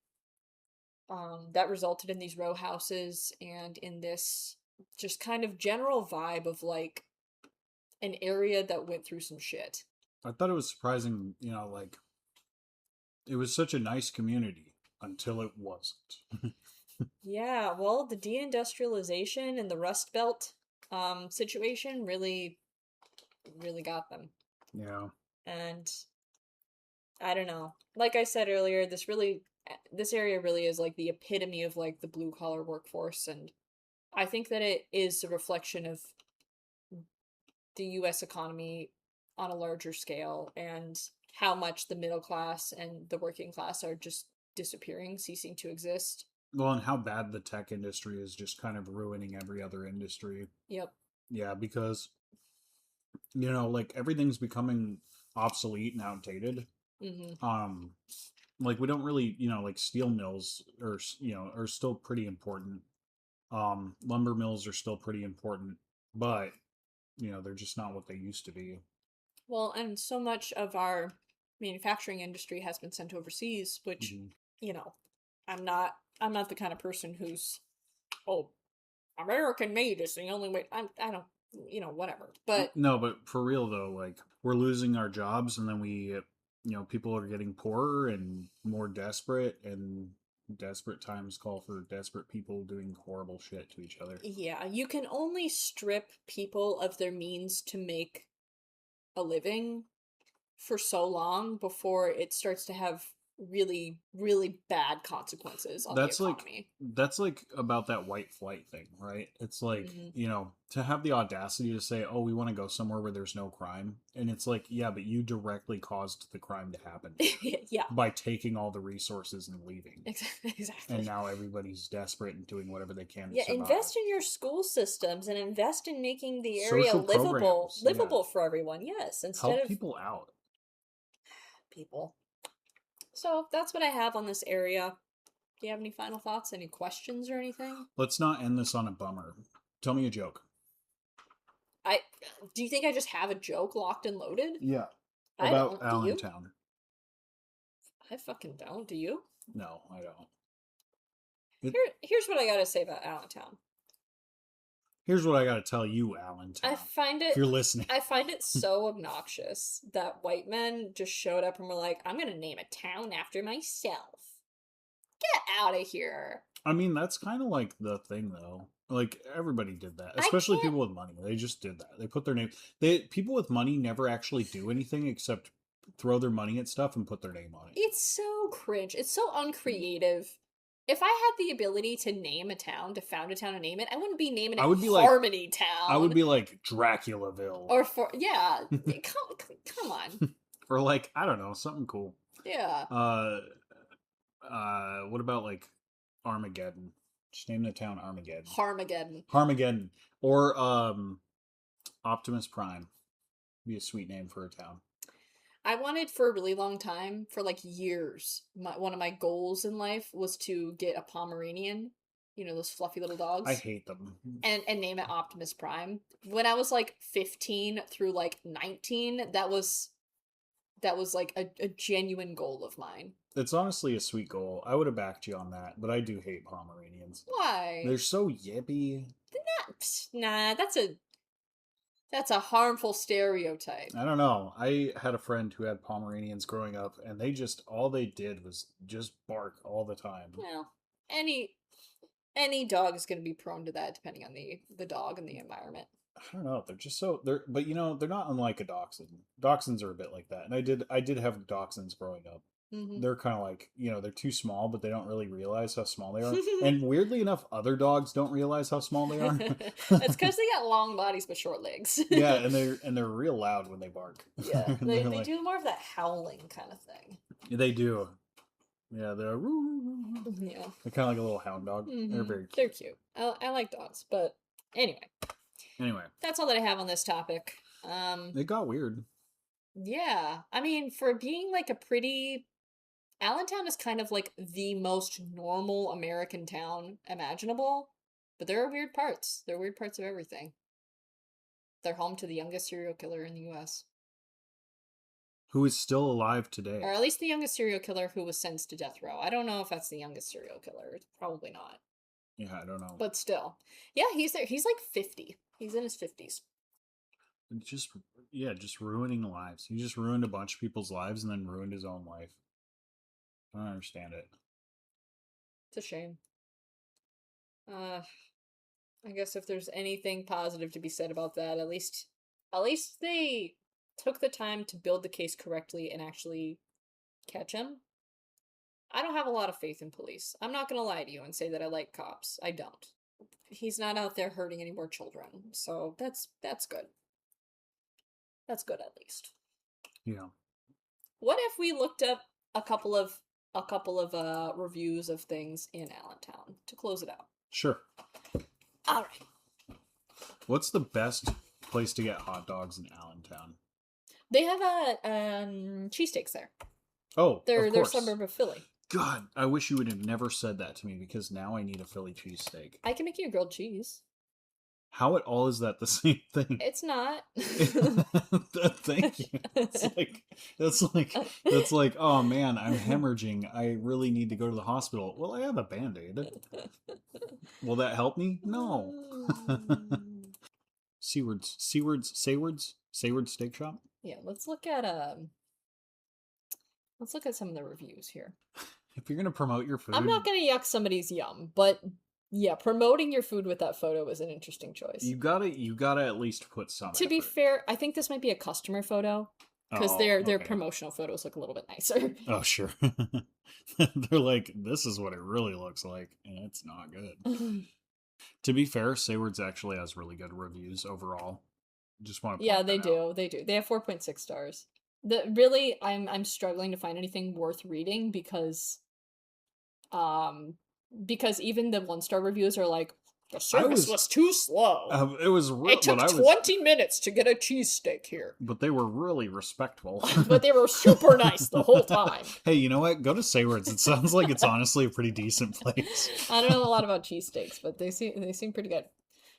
That resulted in these row houses and in this just kind of general vibe of like an area that went through some shit. I thought it was surprising, like it was such a nice community until it wasn't. Yeah, well, the deindustrialization and the Rust Belt situation really got them. Yeah. And I don't know. Like I said earlier, this area really is like the epitome of like the blue collar workforce, and I think that it is a reflection of the US economy on a larger scale and how much the middle class and the working class are just disappearing, ceasing to exist. Well, and how bad the tech industry is just kind of ruining every other industry. Yep. Yeah, because, like everything's becoming obsolete and outdated. Mm-hmm. Like we don't really, like steel mills are still pretty important. Lumber mills are still pretty important, but, they're just not what they used to be. Well, and so much of our manufacturing industry has been sent overseas, which, Mm-hmm. I'm not the kind of person who's, oh, American made is the only way. I don't, whatever. But No, but for real though, like we're losing our jobs, and then people are getting poorer and more desperate, and desperate times call for desperate people doing horrible shit to each other. yeah, you can only strip people of their means to make a living for so long before it starts to have really, really bad consequences on That's the like economy. that's like about that white flight thing, right? It's like, to have the audacity to say, "Oh, we want to go somewhere where there's no crime." And it's like, yeah, but you directly caused the crime to happen. Yeah. By taking all the resources and leaving. Exactly. And now everybody's desperate and doing whatever they can to Yeah, survive. invest in your school systems and invest in making the area Social livable programs, for everyone. Yes, instead help of people out. people. So that's what I have on this area. Do you have any final thoughts? Any questions or anything? Let's not end this on a bummer. Tell me a joke. Do you think I just have a joke locked and loaded? Yeah. I About don't. Do you? Allentown. I fucking don't. Do you? No, I don't. Here's what I gotta say about Allentown. Here's what I gotta tell you, Allentown. I find it. If you're listening. I find it so obnoxious that white men just showed up and were like, "I'm gonna name a town after myself." Get out of here. I mean, that's kind of like the thing, though. Like everybody did that, especially people with money. They just did that. They put their name. People with money never actually do anything except throw their money at stuff and put their name on it. It's so cringe. It's so uncreative. If I had the ability to name a town, to found a town and name it, I wouldn't be naming it Harmony Town. I would be like Draculaville. Or come on. Or like, I don't know, something cool. Yeah. What about like Armageddon? Just name the town Armageddon. Harmageddon. Or Optimus Prime. Be a sweet name for a town. I wanted for a really long time, for like years, one of my goals in life was to get a Pomeranian. You know, those fluffy little dogs. I hate them. And name it Optimus Prime. When I was like 15 through like 19, that was like a genuine goal of mine. It's honestly a sweet goal. I would have backed you on that, but I do hate Pomeranians. Why? They're so yippy. Nah, that's a harmful stereotype. I don't know. I had a friend who had Pomeranians growing up, and all they did was just bark all the time. Well, any dog is going to be prone to that, depending on the dog and the environment. I don't know. They're just but they're not unlike a dachshund. Dachshunds are a bit like that, and I did have dachshunds growing up. Mm-hmm. They're kind of like, they're too small, but they don't really realize how small they are. And weirdly enough, other dogs don't realize how small they are. It's because they got long bodies but short legs. Yeah, and they're real loud when they bark. Yeah, they do more of that howling kind of thing. They do. Yeah, they're yeah. They're kind of like a little hound dog. Mm-hmm. They're very cute. They're cute. I like dogs, but anyway, that's all that I have on this topic. It got weird. Yeah, I mean, for being like a pretty. Allentown is kind of like the most normal American town imaginable, but there are weird parts. There are weird parts of everything. They're home to the youngest serial killer in the U.S. Who is still alive today. Or at least the youngest serial killer who was sentenced to death row. I don't know if that's the youngest serial killer. It's probably not. Yeah, I don't know. But still. Yeah, he's there. He's like 50. He's in his 50s. Just ruining lives. He just ruined a bunch of people's lives and then ruined his own life. I don't understand it. It's a shame. I guess if there's anything positive to be said about that, at least they took the time to build the case correctly and actually catch him. I don't have a lot of faith in police. I'm not gonna lie to you and say that I like cops. I don't. He's not out there hurting any more children, so that's good. That's good at least. Yeah. What if we looked up a couple of reviews of things in Allentown to close it out? Sure. All right. What's the best place to get hot dogs in Allentown? They have cheesesteaks there. Oh, they're of course. suburb of Philly. God, I wish you would have never said that to me because now I need a Philly cheesesteak. I can make you a grilled cheese. How at all is that the same thing? It's not. Thank you. That's like, oh man, I'm hemorrhaging. I really need to go to the hospital. Well, I have a Band-Aid. Will that help me? No. Saywards Steak Shop? Yeah, let's look at some of the reviews here. If you're gonna promote your food, I'm not gonna yuck somebody's yum, but yeah, promoting your food with that photo is an interesting choice. You gotta at least put some. To be fair, I think this might be a customer photo because their promotional photos look a little bit nicer. Oh sure, they're like, this is what it really looks like, and it's not good. To be fair, Saywards actually has really good reviews overall. Just want to they do. They have 4.6 stars. I'm struggling to find anything worth reading because even the 1-star reviews are like, the service was too slow. It took 20 minutes to get a cheesesteak here. But they were really respectful. But they were super nice the whole time. Hey, you know what? Go to Saywards. It sounds like it's honestly a pretty decent place. I don't know a lot about cheesesteaks, but they seem pretty good.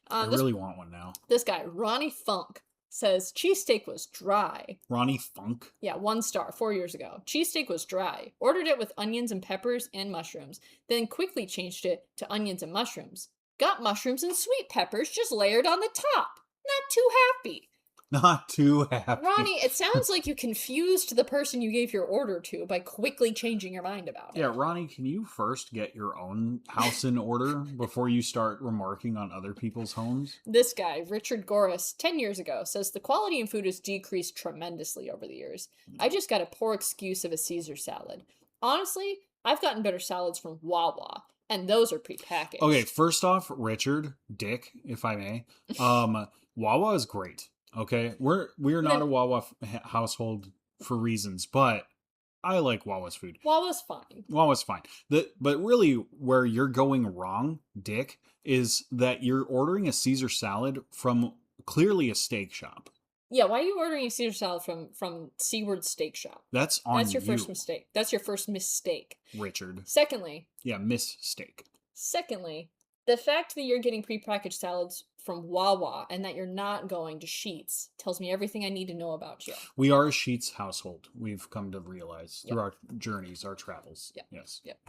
I really want one now. This guy, Ronnie Funk, says cheesesteak was dry. Ronnie Funk? Yeah, 1 star, 4 years ago. Cheesesteak was dry. Ordered it with onions and peppers and mushrooms. Then quickly changed it to onions and mushrooms. Got mushrooms and sweet peppers just layered on the top. Not too happy. Not too happy. Ronnie, it sounds like you confused the person you gave your order to by quickly changing your mind about it. Yeah, Ronnie, can you first get your own house in order before you start remarking on other people's homes? This guy, Richard Goris, 10 years ago, says the quality in food has decreased tremendously over the years. I just got a poor excuse of a Caesar salad. Honestly, I've gotten better salads from Wawa, and those are prepackaged. Okay, first off, Richard, Dick, if I may, Wawa is great. Okay, we're not a Wawa household for reasons, but I like Wawa's food. Wawa's fine. Wawa's fine. But really, where you're going wrong, Dick, is that you're ordering a Caesar salad from clearly a steak shop. Yeah, why are you ordering a Caesar salad from Seaward Steak Shop? That's your first mistake. That's your first mistake. Richard. Secondly. Yeah, mistake. Secondly, The fact that you're getting prepackaged salads from Wawa and that you're not going to Sheetz tells me everything I need to know about you. We are a Sheetz household. We've come to realize Yep. through our journeys, our travels. Yep. Yes. Yep.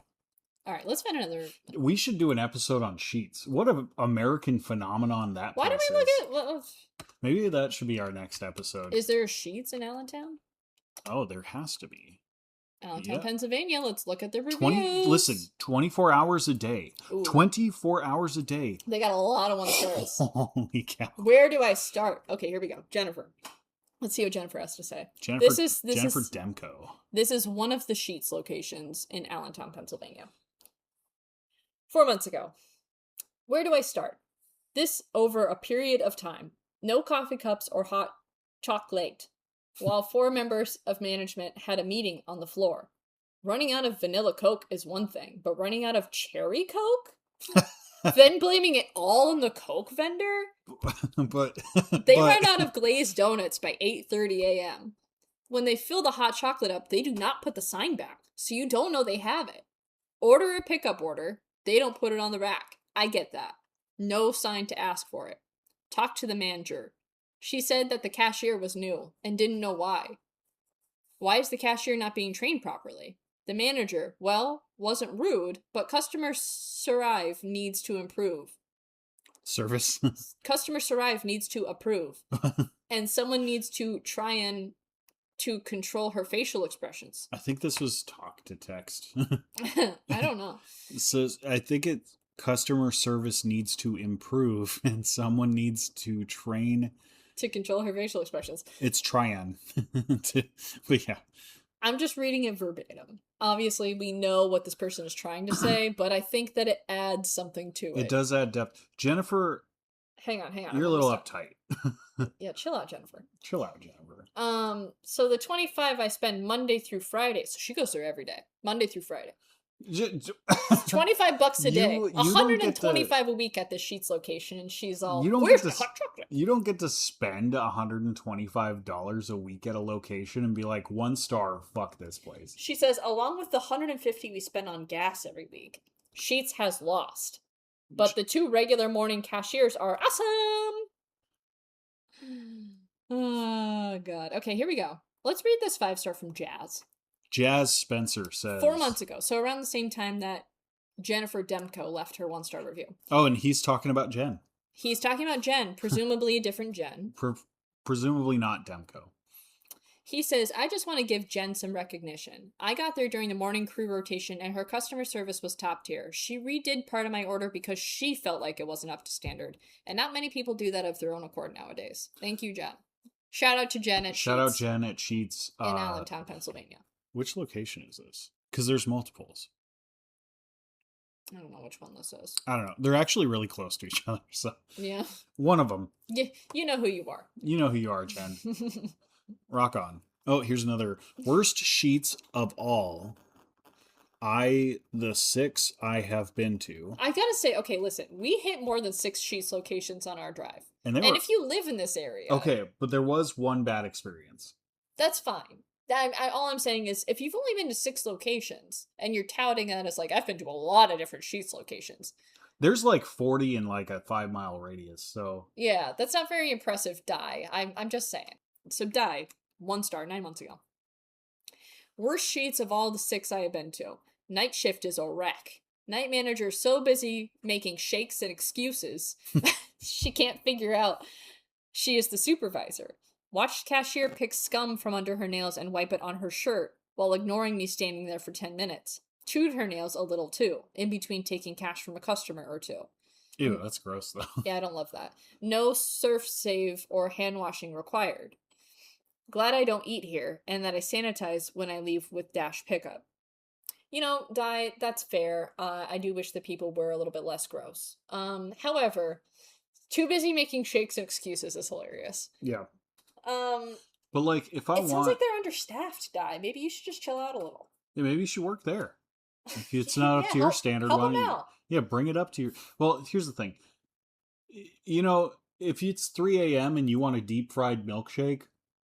All right, let's find another. We should do an episode on Sheetz. What an American phenomenon that Why do place we look is. at? Well, Maybe that should be our next episode. is there a Sheetz in Allentown? Oh, there has to be. Allentown, Yeah. Pennsylvania. Let's look at the reviews. Listen, 24 hours a day. Ooh. 24 hours a day. They got a lot of 1 stars. Holy cow. Where do I start? Okay, here we go. Jennifer. Let's see what Jennifer has to say. Jennifer This is Demko. This is one of the Sheetz locations in Allentown, Pennsylvania. 4 months ago. Where do I start? This over a period of time. No coffee cups or hot chocolate. While 4 members of management had a meeting on the floor. Running out of vanilla Coke is one thing, but running out of cherry Coke? Then blaming it all on the Coke vendor? But They run out of glazed donuts by 8:30 a.m. When they fill the hot chocolate up, they do not put the sign back, so you don't know they have it. Order a pickup order, they don't put it on the rack. I get that. No sign to ask for it. Talk to the manager. She said that the cashier was new and didn't know why. Why is the cashier not being trained properly? The manager, well, wasn't rude, but customer service needs to improve. Service. Customer service needs to approve. And someone needs to try and to control her facial expressions. I think this was talk to text. I don't know. So I think customer service needs to improve and someone needs to train. To control her facial expressions. It's Tryon. But yeah. I'm just reading it verbatim. Obviously, we know what this person is trying to say, but I think that it adds something to it. It does add depth. Jennifer. Hang on. You're a little uptight. Yeah, chill out, Jennifer. Chill out, Jennifer. So the 25 I spend Monday through Friday. So she goes there every day. Monday through Friday. $25 a day. You 125 a week at the Sheetz location, and she's all, you don't where's get the hot chocolate? You don't get to spend $125 a week at a location and be like, 1 star, fuck this place. She says, along with the 150 we spend on gas every week, Sheetz has lost. But the 2 regular morning cashiers are awesome! Oh, God. Okay, here we go. Let's read this 5-star from Jazz. Jazz Spencer says 4 months ago, so around the same time that Jennifer Demko left her 1-star review. Oh, and he's talking about Jen. He's talking about Jen, presumably a different Jen. Presumably not Demko. He says, I just want to give Jen some recognition. I got there during the morning crew rotation and her customer service was top tier. She redid part of my order because she felt like it wasn't up to standard. And not many people do that of their own accord nowadays. Thank you, Jen. Shout out to Jen at Sheetz. Shout out Jen at Sheetz. In Allentown, Pennsylvania. Which location is this? Because there's multiples. I don't know which one this is. I don't know. They're actually really close to each other. So yeah. One of them. Yeah, you know who you are. You know who you are, Jen. Rock on. Oh, here's another. Worst Sheetz of all. The 6 I have been to. I gotta say, okay, listen. We hit more than 6 Sheetz locations on our drive. And if you live in this area... Okay, but there was one bad experience. That's fine. All I'm saying is, if you've only been to 6 locations, and you're touting that as like, I've been to a lot of different Sheetz locations. There's like 40 in like a 5-mile radius, so... Yeah, that's not very impressive, Di. I'm just saying. So, Di, 1 star, 9 months ago. Worst Sheetz of all the 6 I have been to. Night shift is a wreck. Night manager so busy making shakes and excuses, she can't figure out she is the supervisor. Watched cashier pick scum from under her nails and wipe it on her shirt while ignoring me standing there for 10 minutes. Chewed her nails a little too, in between taking cash from a customer or 2. Ew, that's gross though. Yeah, I don't love that. No surf save or hand washing required. Glad I don't eat here, and that I sanitize when I leave with dash pickup. You know, Di, that's fair. I do wish that people were a little bit less gross. However, too busy making shakes and excuses is hilarious. Yeah. But like, if I It sounds like they're understaffed, Di. Maybe you should just chill out a little. Yeah, maybe you should work there. If it's not up to your standard, help why don't them you? out. Yeah, bring it up to your... Well, here's the thing. You know, if it's 3 a.m. and you want a deep-fried milkshake,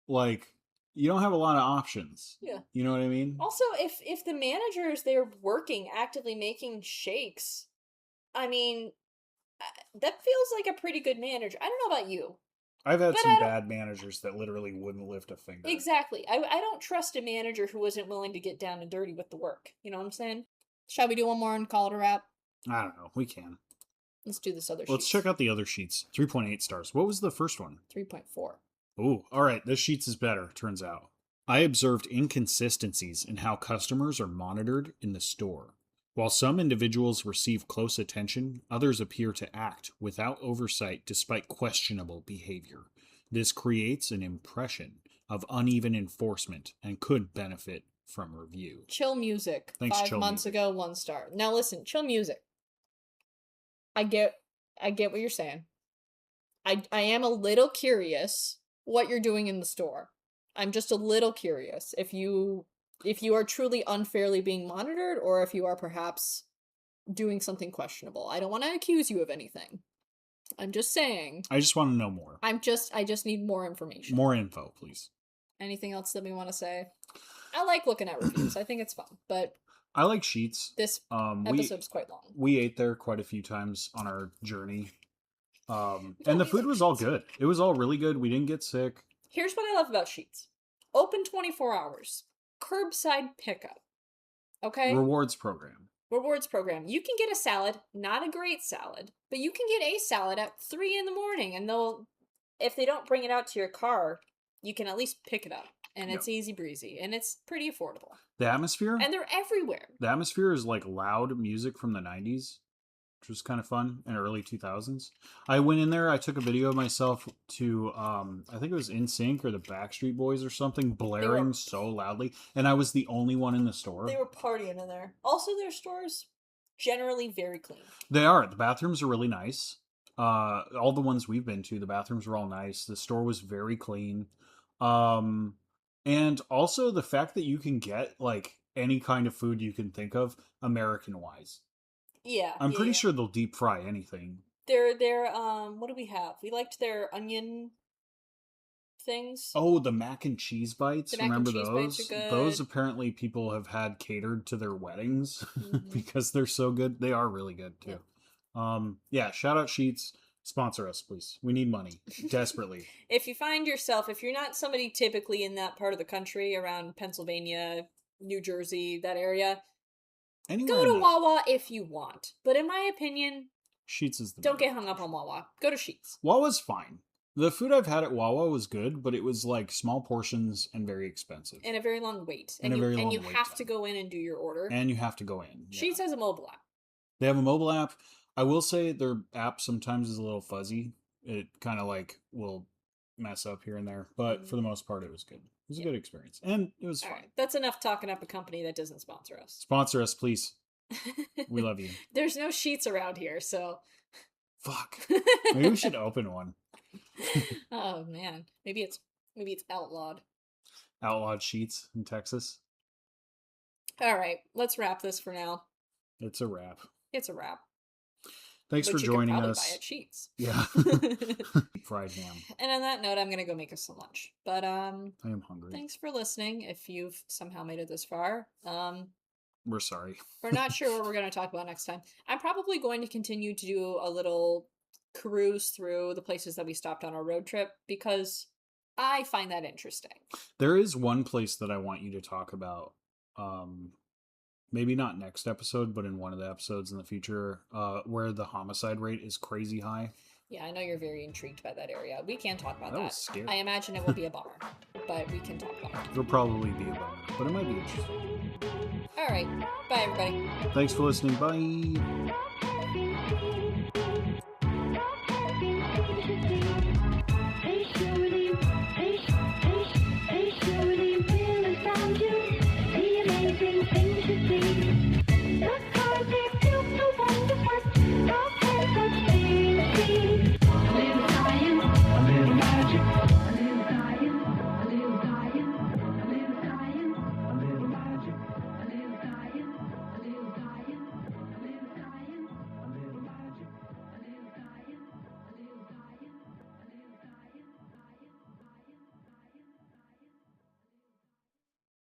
like, you don't have a lot of options. Yeah. You know what I mean? Also, if the manager is there working, actively making shakes, I mean, That feels like a pretty good manager. I don't know about you, I've had but some I don't. bad managers that literally wouldn't lift a finger. Exactly. I don't trust a manager who isn't willing to get down and dirty with the work. You know what I'm saying? Shall we do one more and call it a wrap? I don't know. We can. Let's do this other sheet. Let's check out the other sheets. 3.8 stars. What was the first one? 3.4. Ooh, all right. This sheets is better, turns out. I observed inconsistencies in how customers are monitored in the store. While some individuals receive close attention, others appear to act without oversight despite questionable behavior. This creates an impression of uneven enforcement and could benefit from review. Chill music. Thanks, 5 Chill months Music. ago, 1 star. Now listen, chill music. I get what you're saying. I am a little curious what you're doing in the store. I'm just a little curious if you are truly unfairly being monitored or if you are perhaps doing something questionable. I don't want to accuse you of anything. I'm just saying. I just want to know more. I just need more information. More info, please. Anything else that we want to say? I like looking at reviews. I think it's fun, but I like Sheetz. this episode's quite long. We ate there quite a few times on our journey. And the food was all good. It was all really good. We didn't get sick. Here's what I love about Sheetz. Open 24 hours. Curbside pickup. Okay? Rewards program. Rewards program. You can get a salad, not a great salad, but you can get a salad at 3 in the morning, and if they don't bring it out to your car, you can at least pick it up. And it's easy breezy, and it's pretty affordable. The atmosphere? And they're everywhere. The atmosphere is like loud music from the 90s, which was kind of fun, and early 2000s. I went in there, I took a video of myself to, I think it was NSYNC or the Backstreet Boys or something, blaring so loudly, and I was the only one in the store. They were partying in there. Also, their stores generally very clean. They are. The bathrooms are really nice. All the ones we've been to, the bathrooms were all nice. The store was very clean. And also the fact that you can get like any kind of food you can think of, American wise. Yeah. I'm pretty sure they'll deep fry anything. They're what do we have? We liked their onion things. Oh, the mac and cheese bites. Remember those? Bites are good. Those apparently people have had catered to their weddings because they're so good. They are really good too. Yeah, shout out Sheetz. Sponsor us, please. We need money desperately. If you're not somebody typically in that part of the country around Pennsylvania, New Jersey, that area, go to Wawa if you want. But in my opinion, Sheetz is the don't get hung up on Wawa. Go to Sheetz. Wawa's fine. The food I've had at Wawa was good, but it was like small portions and very expensive. And a very long wait. And you have to go in and do your order. And you have to go in. Yeah. Sheetz has a mobile app. They have a mobile app. I will say their app sometimes is a little fuzzy. It kind of like will mess up here and there. But for the most part, it was good. It was a good experience. And it was fun. Right. That's enough talking up a company that doesn't sponsor us. Sponsor us, please. We love you. There's no Sheetz around here, so... Fuck. Maybe we should open one. Oh, man. Maybe it's outlawed. Outlawed Sheetz in Texas. All right. Let's wrap this for now. It's a wrap. It's a wrap. Thanks for joining us. Buy at Sheetz. Yeah. Fried ham. And on that note, I'm going to go make us some lunch. But I am hungry. Thanks for listening. If you've somehow made it this far, we're sorry. We're not sure what we're going to talk about next time. I'm probably going to continue to do a little cruise through the places that we stopped on our road trip because I find that interesting. There is one place that I want you to talk about. Maybe not next episode, but in one of the episodes in the future, where the homicide rate is crazy high. Yeah, I know you're very intrigued by that area. We can talk about that. Was scary. I imagine it will be a bummer, but we can talk about it. It'll probably be a bummer, but it might be interesting. All right. Bye, everybody. Thanks for listening. Bye.